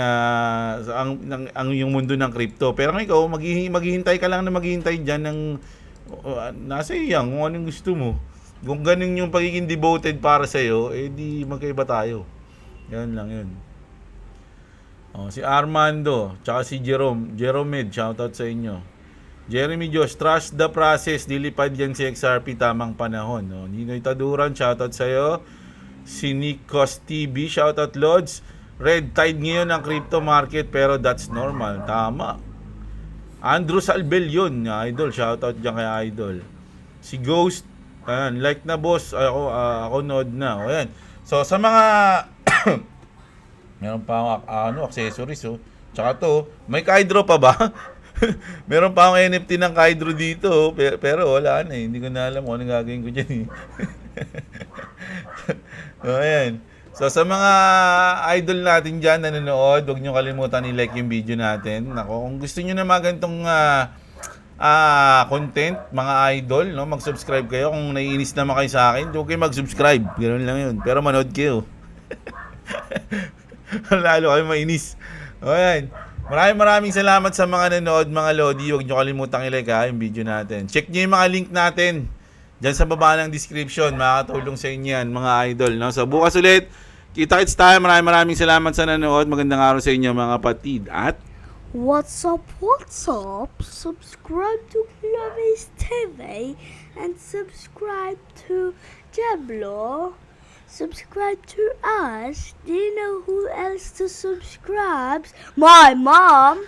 yung mundo ng crypto. Pero kung ikaw, maghihintay ka lang na maghihintay diyan ng nasa iyang kung anong gusto mo. Kung ganun yung pagiging devoted para sa iyo, di magkaiba tayo. Yan lang yun. Si Armando, tsaka si Jerome, shoutout sa inyo. Jeremy Josh, trust the process, dilipad yan si XRP, tamang panahon. Ninoy Taduran, shoutout sa iyo. Si Nikos TV, shoutout Lods. Red tide ngayon ang crypto market, pero that's normal. Tama. Andrew Salbel yun, idol. Shoutout dyan kay idol. Si Ghost, ayan, like na boss. Ako nod na. O, ayan. So, sa mga meron pa akong accessories. Tsaka to, may Kaidro pa ba? Meron pa akong NFT ng Kaidro dito. Pero wala na eh. Hindi ko na alam kung anong gagawin ko dyan eh. So, ayan. So, sa mga idol natin dyan nanonood, huwag nyo kalimutan i-like yung video natin. Nako, kung gusto nyo na mga ganitong content, mga idol, no, mag-subscribe kayo. Kung naiinis naman kayo sa akin, huwag kayo mag-subscribe. Ganoon lang yun. Pero manood kayo. Lalo kayo mainis. O, ayan. Maraming salamat sa mga nanood, mga Lodi. Huwag nyo kalimutan i-like yung video natin. Check nyo yung mga link natin diyan sa baba ng description. Makakatulong sa inyo yan, mga idol. No? So, bukas ulit. Kita-kits tayo. Maraming salamat sa nanood. Magandang araw sa inyo, mga kapatid. At What's up? Subscribe to Clovis TV and subscribe to Jablo. Subscribe to us. Do you know who else to subscribe? My mom.